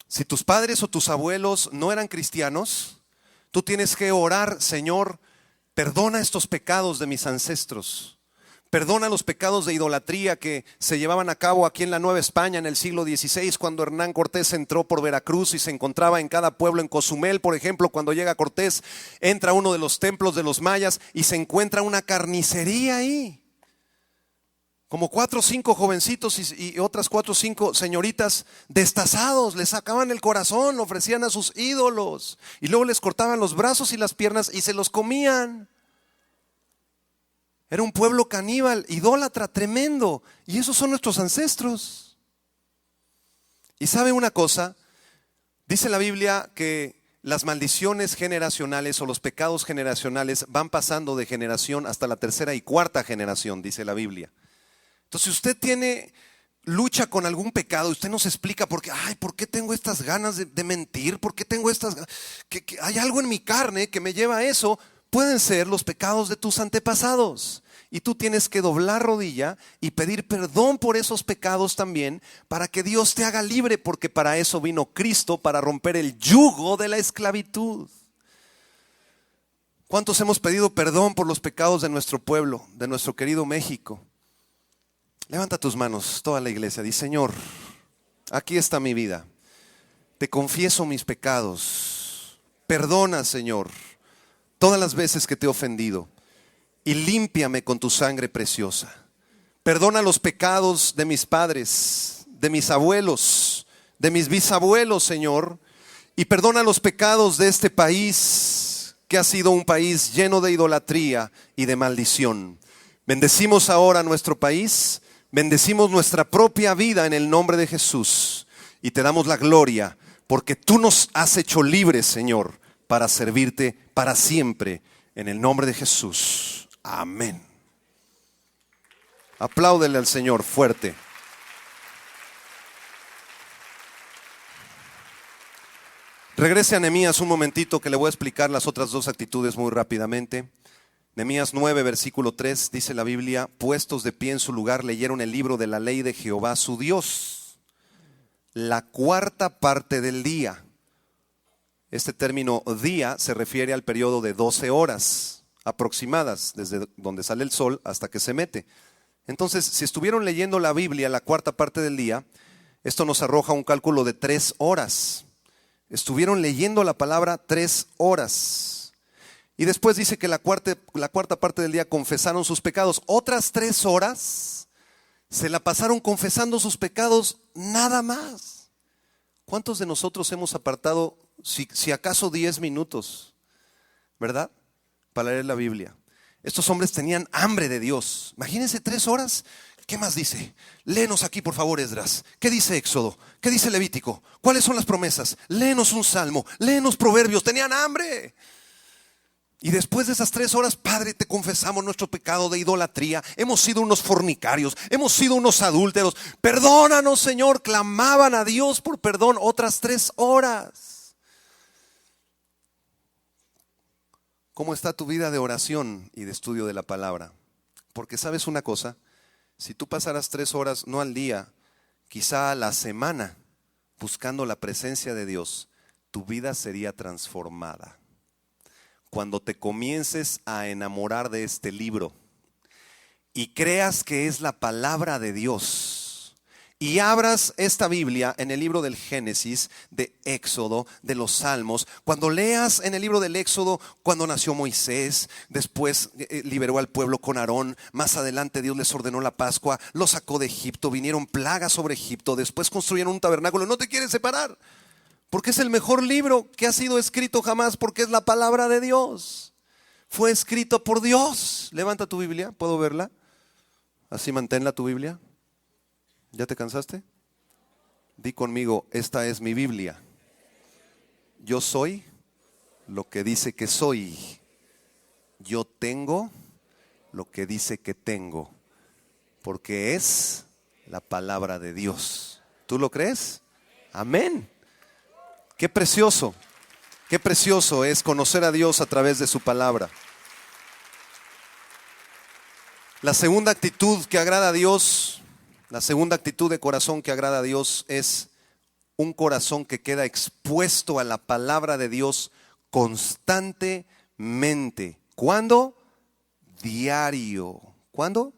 si tus padres o tus abuelos no eran cristianos, tú tienes que orar, Señor, perdona estos pecados de mis ancestros. Perdona los pecados de idolatría que se llevaban a cabo aquí en la Nueva España en el siglo XVI, cuando Hernán Cortés entró por Veracruz y se encontraba en cada pueblo. En Cozumel, por ejemplo, cuando llega Cortés, entra a uno de los templos de los mayas y se encuentra una carnicería ahí. Como 4 o 5 jovencitos y otras 4 o 5 señoritas destazados, les sacaban el corazón, lo ofrecían a sus ídolos y luego les cortaban los brazos y las piernas y se los comían. Era un pueblo caníbal, idólatra, tremendo. Y esos son nuestros ancestros. Y ¿sabe una cosa? Dice la Biblia que las maldiciones generacionales o los pecados generacionales van pasando de generación hasta la 3ª y 4ª generación, dice la Biblia. Entonces, si usted lucha con algún pecado, usted nos explica por qué tengo estas ganas de mentir, por qué tengo que hay algo en mi carne que me lleva a eso. Pueden ser los pecados de tus antepasados y tú tienes que doblar rodilla y pedir perdón por esos pecados también para que Dios te haga libre, porque para eso vino Cristo, para romper el yugo de la esclavitud. ¿Cuántos hemos pedido perdón por los pecados de nuestro pueblo, de nuestro querido México? Levanta tus manos, toda la iglesia, di: Señor, aquí está mi vida, te confieso mis pecados, perdona, Señor, todas las veces que te he ofendido y límpiame con tu sangre preciosa. Perdona los pecados de mis padres, de mis abuelos, de mis bisabuelos, Señor, y perdona los pecados de este país que ha sido un país lleno de idolatría y de maldición. Bendecimos ahora nuestro país, bendecimos nuestra propia vida en el nombre de Jesús y te damos la gloria porque tú nos has hecho libres, Señor, para servirte para siempre en el nombre de Jesús. Amén. Apláudele al Señor fuerte. Regrese a Nehemías un momentito que le voy a explicar las otras dos actitudes muy rápidamente. Nehemías 9, versículo 3, dice la Biblia: puestos de pie en su lugar, leyeron el libro de la ley de Jehová su Dios, la cuarta parte del día. Este término día se refiere al periodo de 12 horas aproximadas, desde donde sale el sol hasta que se mete. Entonces, si estuvieron leyendo la Biblia la cuarta parte del día, esto nos arroja un cálculo de 3 horas. Estuvieron leyendo la palabra 3 horas. Y después dice que la cuarta parte del día confesaron sus pecados. Otras 3 horas se la pasaron confesando sus pecados nada más. ¿Cuántos de nosotros hemos apartado, si acaso 10 minutos, ¿verdad?, para leer la Biblia? Estos hombres tenían hambre de Dios. Imagínense 3 horas. ¿Qué más dice? Léenos aquí, por favor, Esdras. ¿Qué dice Éxodo? ¿Qué dice Levítico? ¿Cuáles son las promesas? Léenos un salmo, léenos proverbios. Tenían hambre. Y después de esas 3 horas, Padre, te confesamos nuestro pecado de idolatría. Hemos sido unos fornicarios, hemos sido unos adúlteros. Perdónanos, Señor. Clamaban a Dios por perdón otras 3 horas. ¿Cómo está tu vida de oración y de estudio de la palabra? Porque sabes una cosa, si tú pasaras 3 horas, no al día, quizá a la semana, buscando la presencia de Dios, tu vida sería transformada. Cuando te comiences a enamorar de este libro y creas que es la palabra de Dios, y abras esta Biblia en el libro del Génesis, de Éxodo, de los Salmos, cuando leas en el libro del Éxodo cuando nació Moisés, después liberó al pueblo con Aarón, más adelante Dios les ordenó la Pascua, los sacó de Egipto, vinieron plagas sobre Egipto, después construyeron un tabernáculo. No te quieres separar, porque es el mejor libro que ha sido escrito jamás, porque es la palabra de Dios. Fue escrito por Dios. Levanta tu Biblia, ¿puedo verla? Así manténla tu Biblia. ¿Ya te cansaste? Di conmigo: esta es mi Biblia. Yo soy lo que dice que soy. Yo tengo lo que dice que tengo, porque es la palabra de Dios. ¿Tú lo crees? Amén. Qué precioso es conocer a Dios a través de su palabra. La segunda actitud que agrada a Dios, la segunda actitud de corazón que agrada a Dios, es un corazón que queda expuesto a la palabra de Dios constantemente. ¿Cuándo? Diario. ¿Cuándo?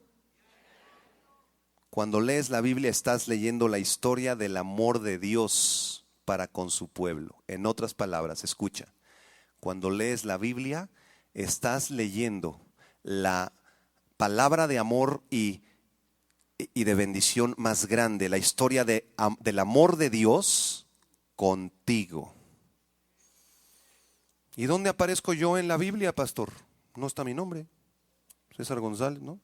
Cuando lees la Biblia estás leyendo la historia del amor de Dios para con su pueblo. En otras palabras, escucha, cuando lees la Biblia estás leyendo la palabra de amor y de bendición más grande, la historia del amor de Dios contigo. ¿Y dónde aparezco yo en la Biblia, pastor? No está mi nombre, César González, ¿no?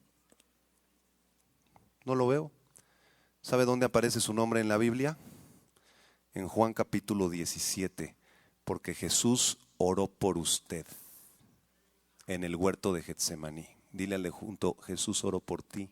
No lo veo. ¿Sabe dónde aparece su nombre en la Biblia? En Juan capítulo 17, porque Jesús oró por usted en el huerto de Getsemaní. Dile al junto: Jesús oró por ti.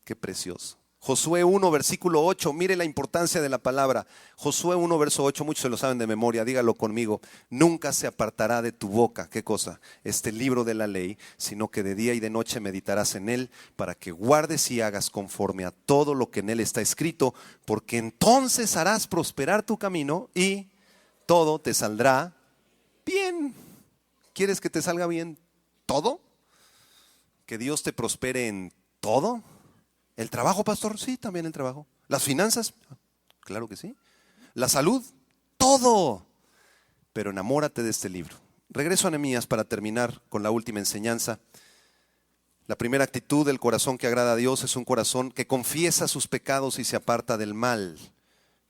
Qué precioso. Josué 1, versículo 8, mire la importancia de la palabra. Josué 1, verso 8, muchos se lo saben de memoria, dígalo conmigo. Nunca se apartará de tu boca, ¿qué cosa? Este libro de la ley, sino que de día y de noche meditarás en él, para que guardes y hagas conforme a todo lo que en él está escrito, porque entonces harás prosperar tu camino y todo te saldrá bien. ¿Quieres que te salga bien todo? ¿Que Dios te prospere en todo? ¿El trabajo, pastor? Sí, también el trabajo. ¿Las finanzas? Claro que sí. ¿La salud? Todo. Pero enamórate de este libro. Regreso a Nehemías para terminar con la última enseñanza. La primera actitud del corazón que agrada a Dios es un corazón que confiesa sus pecados y se aparta del mal.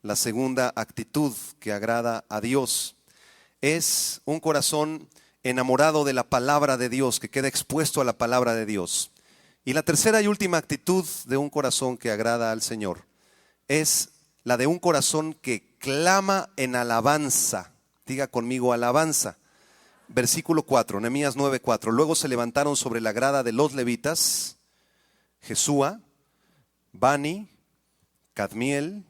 La segunda actitud que agrada a Dios es un corazón enamorado de la palabra de Dios, que queda expuesto a la palabra de Dios. Y la tercera y última actitud de un corazón que agrada al Señor es la de un corazón que clama en alabanza. Diga conmigo, alabanza. Versículo 4, Nehemías 9:4. Luego se levantaron sobre la grada de los levitas Jesúa, Bani, Cadmiel,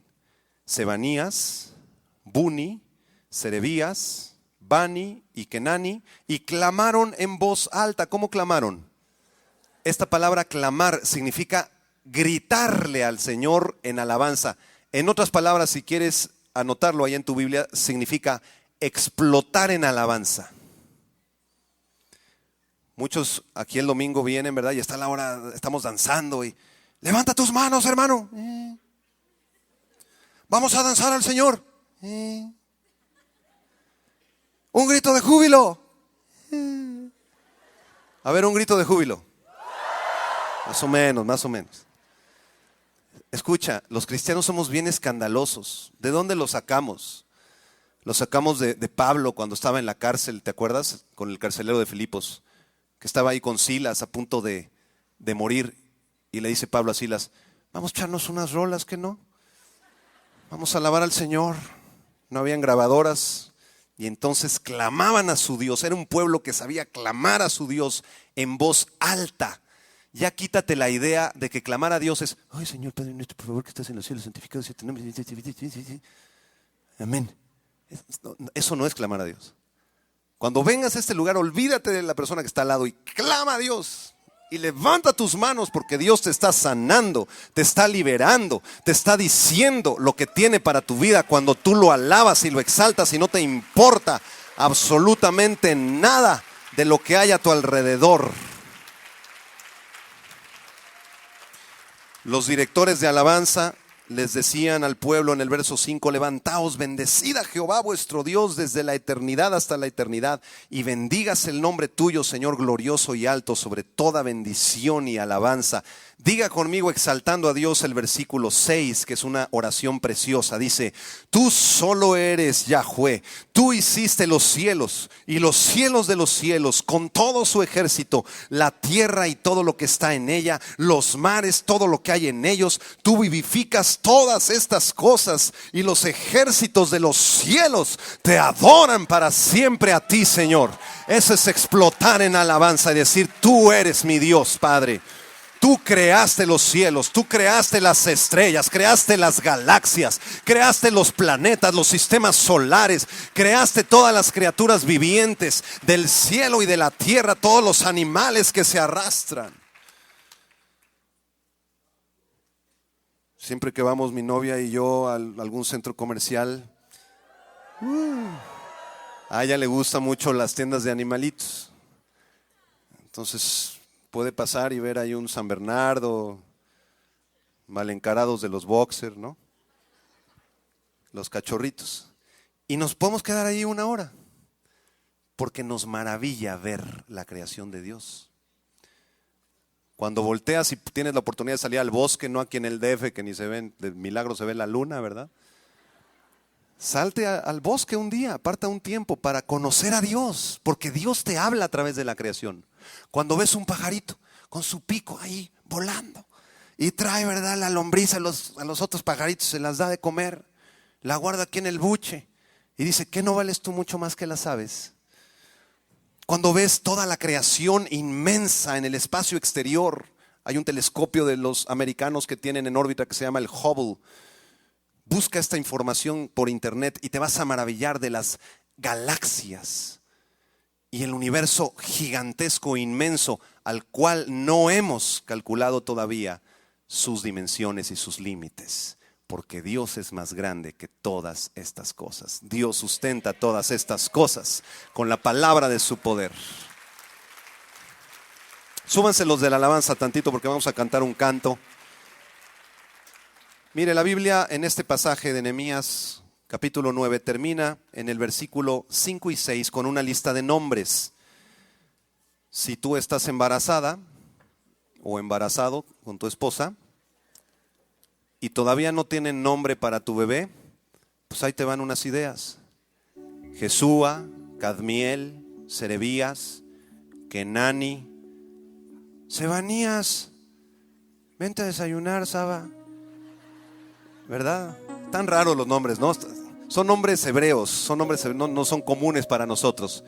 Sebanías, Buni, Serebías, Bani y Kenani, y clamaron en voz alta. ¿Cómo clamaron? Esta palabra clamar significa gritarle al Señor en alabanza. En otras palabras, si quieres anotarlo ahí en tu Biblia, significa explotar en alabanza. Muchos aquí el domingo vienen, ¿verdad? Y está la hora, estamos danzando y levanta tus manos, hermano. Vamos a danzar al Señor. Un grito de júbilo. A ver, un grito de júbilo. Más o menos, más o menos. Escucha, los cristianos somos bien escandalosos. ¿De dónde lo sacamos? Lo sacamos de Pablo cuando estaba en la cárcel, ¿te acuerdas? Con el carcelero de Filipos, que estaba ahí con Silas a punto de morir. Y le dice Pablo a Silas, vamos a echarnos unas rolas, ¿que no? Vamos a alabar al Señor. No habían grabadoras. Y entonces clamaban a su Dios. Era un pueblo que sabía clamar a su Dios en voz alta. Ya quítate la idea de que clamar a Dios es, ay Señor Padre nuestro, por favor que estás en los cielos, santificado sea tu nombre. Amén. Eso no es clamar a Dios. Cuando vengas a este lugar, olvídate de la persona que está al lado y clama a Dios. Y levanta tus manos porque Dios te está sanando, te está liberando, te está diciendo lo que tiene para tu vida cuando tú lo alabas y lo exaltas y no te importa absolutamente nada de lo que hay a tu alrededor. Los directores de alabanza les decían al pueblo en el verso 5, levantaos, bendecid a Jehová vuestro Dios desde la eternidad hasta la eternidad, y bendigas el nombre tuyo, Señor, glorioso y alto, sobre toda bendición y alabanza. Diga conmigo exaltando a Dios el versículo 6, que es una oración preciosa. Dice, tú solo eres Yahweh, tú hiciste los cielos y los cielos de los cielos con todo su ejército, la tierra y todo lo que está en ella, los mares, todo lo que hay en ellos. Tú vivificas todas estas cosas y los ejércitos de los cielos te adoran para siempre a ti, Señor. Eso es explotar en alabanza y decir, tú eres mi Dios, Padre. Tú creaste los cielos, tú creaste las estrellas, creaste las galaxias, creaste los planetas, los sistemas solares, creaste todas las criaturas vivientes del cielo y de la tierra, todos los animales que se arrastran. Siempre que vamos mi novia y yo a algún centro comercial, a ella le gustan mucho las tiendas de animalitos. Entonces puede pasar y ver ahí un San Bernardo, mal encarados de los boxers, ¿no? Los cachorritos. Y nos podemos quedar ahí una hora, porque nos maravilla ver la creación de Dios. Cuando volteas y tienes la oportunidad de salir al bosque, no aquí en el DF, que ni se ven, de milagro se ve la luna, ¿verdad? Salte al bosque un día, aparta un tiempo para conocer a Dios, porque Dios te habla a través de la creación. Cuando ves un pajarito con su pico ahí volando y trae, ¿verdad?, la lombriz a los otros pajaritos, se las da de comer, la guarda aquí en el buche y dice, ¿qué no vales tú mucho más que las aves? Cuando ves toda la creación inmensa en el espacio exterior, hay un telescopio de los americanos que tienen en órbita que se llama el Hubble. Busca esta información por internet y te vas a maravillar de las galaxias y el universo gigantesco, inmenso, al cual no hemos calculado todavía sus dimensiones y sus límites, porque Dios es más grande que todas estas cosas. Dios sustenta todas estas cosas con la palabra de su poder. Súbanse los de la alabanza tantito porque vamos a cantar un canto. Mire, la Biblia en este pasaje de Nehemías capítulo 9 termina en el versículo 5 y 6 con una lista de nombres. Si tú estás embarazada o embarazado con tu esposa y todavía no tienen nombre para tu bebé, pues ahí te van unas ideas. Jesúa, Cadmiel, Serebías, Kenani, Sebanías. Vente a desayunar, Saba. ¿Verdad? Tan raros los nombres, ¿no? Son nombres hebreos, no son comunes para nosotros.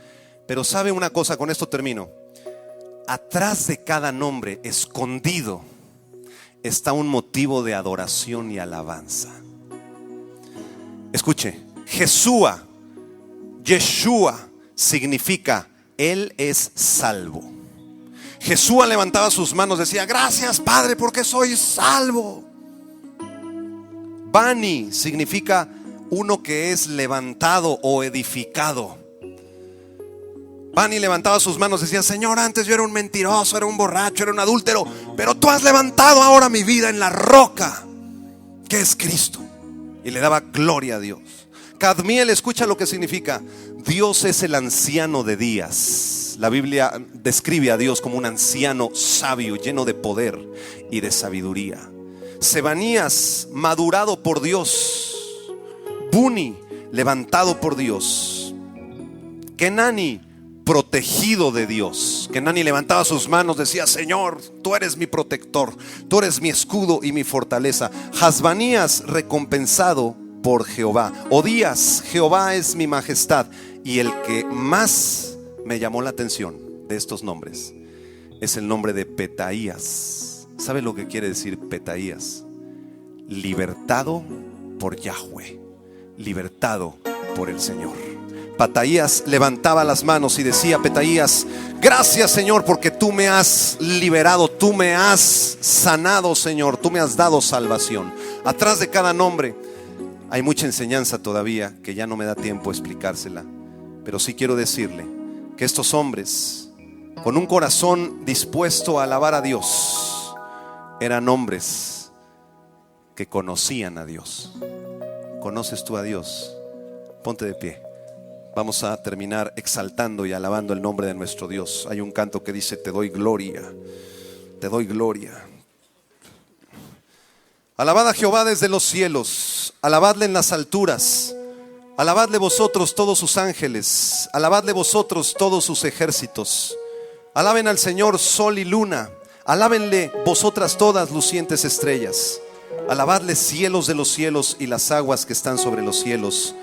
Pero sabe una cosa, con esto termino. Atrás de cada nombre, escondido, está un motivo de adoración y alabanza. Escuche, Jesúa, Yeshua, significa Él es salvo. Jesúa levantaba sus manos, decía: gracias, Padre, porque soy salvo. Bani significa uno que es levantado o edificado. Bani levantaba sus manos, decía: Señor, antes yo era un mentiroso, era un borracho, era un adúltero, pero tú has levantado ahora mi vida en la roca, que es Cristo. Y le daba gloria a Dios. Cadmiel, escucha lo que significa: Dios es el anciano de días. La Biblia describe a Dios como un anciano sabio, lleno de poder y de sabiduría. Sebanías, madurado por Dios. Buni, levantado por Dios. Kenani, protegido de Dios. Kenani levantaba sus manos, decía: Señor, tú eres mi protector, tú eres mi escudo y mi fortaleza. Hasbanías, recompensado por Jehová. Odías, Jehová es mi majestad. Y el que más me llamó la atención de estos nombres es el nombre de Petaías. ¿Sabe lo que quiere decir Petaías? Libertado por Yahweh, libertado por el Señor. Petaías levantaba las manos y decía: Petaías, gracias, Señor, porque tú me has liberado, tú me has sanado, Señor, tú me has dado salvación. Atrás de cada nombre hay mucha enseñanza todavía que ya no me da tiempo explicársela, pero sí quiero decirle que estos hombres, con un corazón dispuesto a alabar a Dios, eran hombres que conocían a Dios. ¿Conoces tú a Dios? Ponte de pie. Vamos a terminar exaltando y alabando el nombre de nuestro Dios. Hay un canto que dice: te doy gloria, te doy gloria. Alabad a Jehová desde los cielos, alabadle en las alturas. Alabadle vosotros todos sus ángeles, alabadle vosotros todos sus ejércitos. Alaben al Señor sol y luna, alábenle vosotras todas lucientes estrellas. Alabadle cielos de los cielos y las aguas que están sobre los cielos.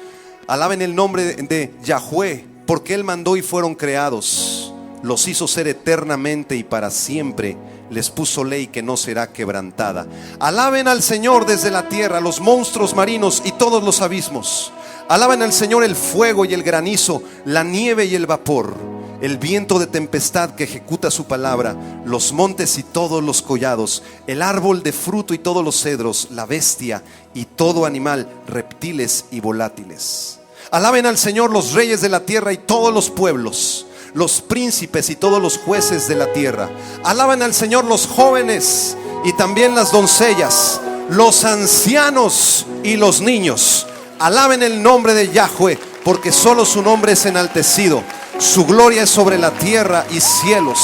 Alaben el nombre de Yahweh, porque Él mandó y fueron creados. Los hizo ser eternamente y para siempre. Les puso ley que no será quebrantada. Alaben al Señor desde la tierra, los monstruos marinos y todos los abismos. Alaben al Señor el fuego y el granizo, la nieve y el vapor, el viento de tempestad que ejecuta su palabra, los montes y todos los collados, el árbol de fruto y todos los cedros, la bestia y todo animal, reptiles y volátiles. Alaben al Señor los reyes de la tierra y todos los pueblos, los príncipes y todos los jueces de la tierra. Alaben al Señor los jóvenes y también las doncellas, los ancianos y los niños. Alaben el nombre de Yahweh, porque solo su nombre es enaltecido. Su gloria es sobre la tierra y cielos.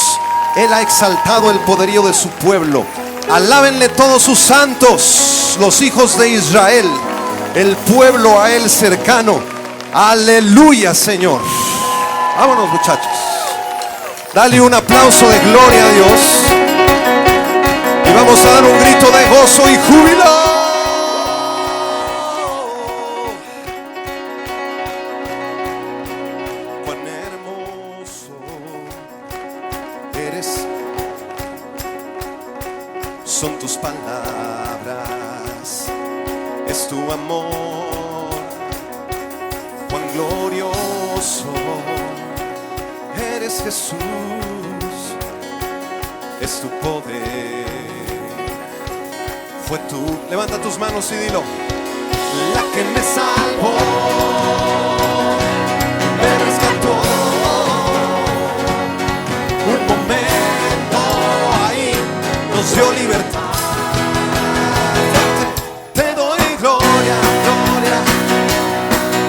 Él ha exaltado el poderío de su pueblo. Alábenle todos sus santos, los hijos de Israel, el pueblo a él cercano. Aleluya, Señor. Vámonos, muchachos. Dale un aplauso de gloria a Dios. Y vamos a dar un grito de gozo y júbilo. Son tus palabras, es tu amor, cuán glorioso eres Jesús, es tu poder, fue tú. Levanta tus manos y dilo: la que me salvó, me rescató, un momento ahí nos dio libertad. Te doy gloria, gloria.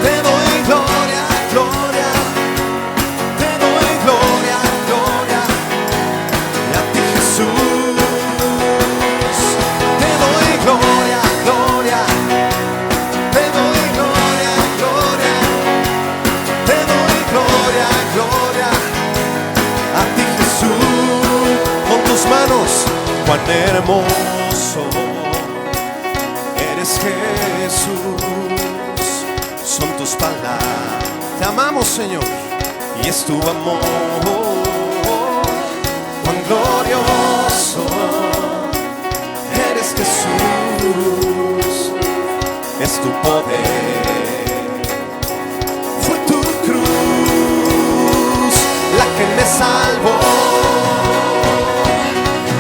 Te doy gloria, gloria. Te doy gloria, gloria. Y a ti, Jesús. Te doy gloria, gloria. Te doy gloria, gloria. Te doy gloria, gloria. manos. Cuán hermoso eres, Jesús, son tus palabras. Te amamos, Señor, y es tu amor. Cuán glorioso eres, Jesús, es tu poder. Fue tu cruz la que me salvó,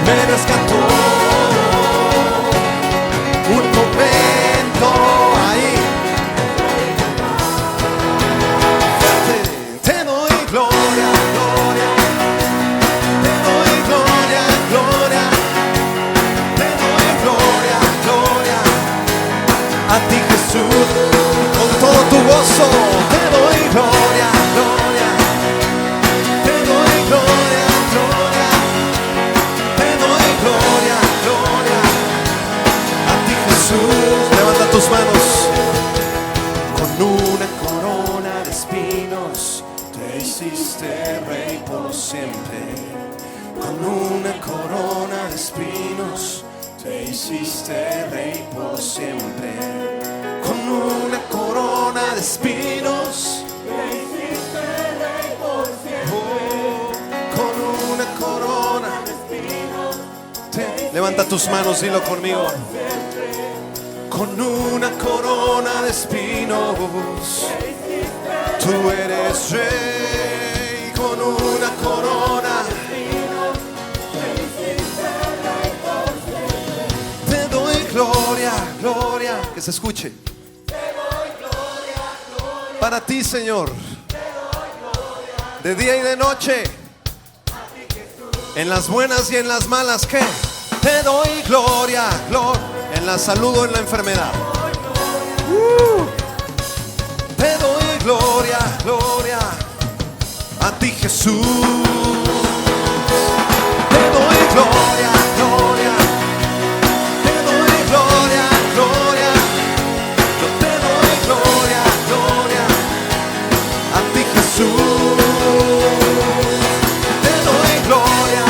me rescató. Un momento ahí, te doy gloria, gloria, te doy gloria, gloria, te doy gloria, gloria a ti, Jesús, con todo tu gozo. Te doy gloria, gloria, te doy gloria, gloria, te doy gloria, gloria a ti, Jesús. Levanta tus manos. Con una corona de espinos te hiciste rey por siempre. Con una corona de espinos te hiciste rey por siempre. Con una corona de espinos te hiciste rey por siempre. Con una corona de espinos levanta tus manos, dilo conmigo. Con una corona de espinos tú eres rey. Con una corona te doy gloria, gloria, que se escuche. Para ti, Señor, de día y de noche, en las buenas y en las malas, que te doy gloria, gloria, en la salud o en la enfermedad. Te doy gloria, gloria a ti, Jesús. Te doy gloria, gloria, te doy gloria, gloria. Yo te doy gloria, gloria a ti, Jesús. Te doy gloria,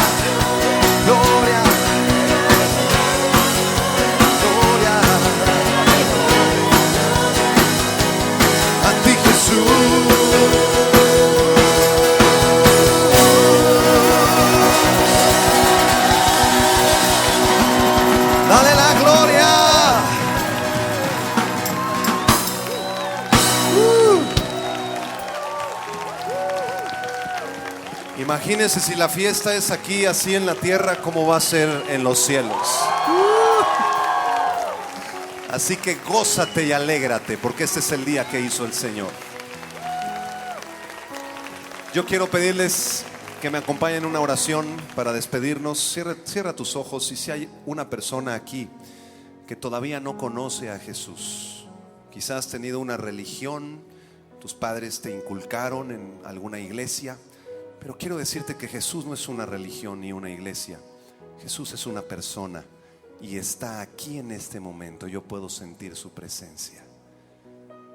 gloria, gloria a ti, Jesús. Dale la gloria. Imagínense si la fiesta es aquí, así en la tierra, ¿cómo va a ser en los cielos? Así que gózate y alégrate, porque este es el día que hizo el Señor. Yo quiero pedirles que me acompañen en una oración para despedirnos. Cierra tus ojos, y si hay una persona aquí que todavía no conoce a Jesús, quizás has tenido una religión, tus padres te inculcaron en alguna iglesia, pero quiero decirte que Jesús no es una religión ni una iglesia. Jesús es una persona y está aquí en este momento. Yo puedo sentir su presencia.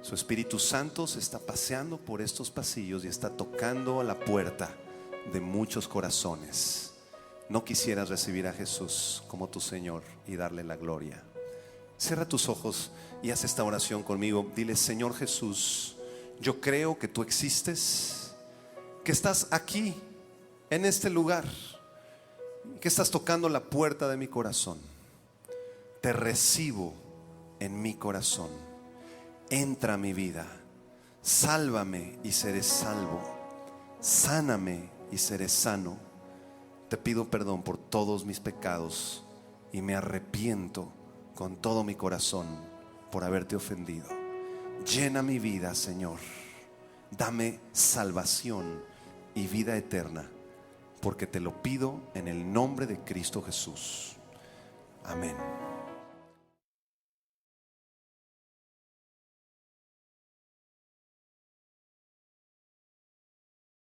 Su Espíritu Santo se está paseando por estos pasillos y está tocando a la puerta de muchos corazones. ¿No quisieras recibir a Jesús como tu Señor y darle la gloria? Cierra tus ojos y haz esta oración conmigo. Dile: Señor Jesús, yo creo que tú existes, que estás aquí en este lugar, que estás tocando la puerta de mi corazón. Te recibo en mi corazón. Entra a mi vida, sálvame y seré salvo, sáname y seré sano. Te pido perdón por todos mis pecados y me arrepiento con todo mi corazón por haberte ofendido. Llena mi vida, Señor. Dame salvación y vida eterna, porque te lo pido en el nombre de Cristo Jesús. Amén.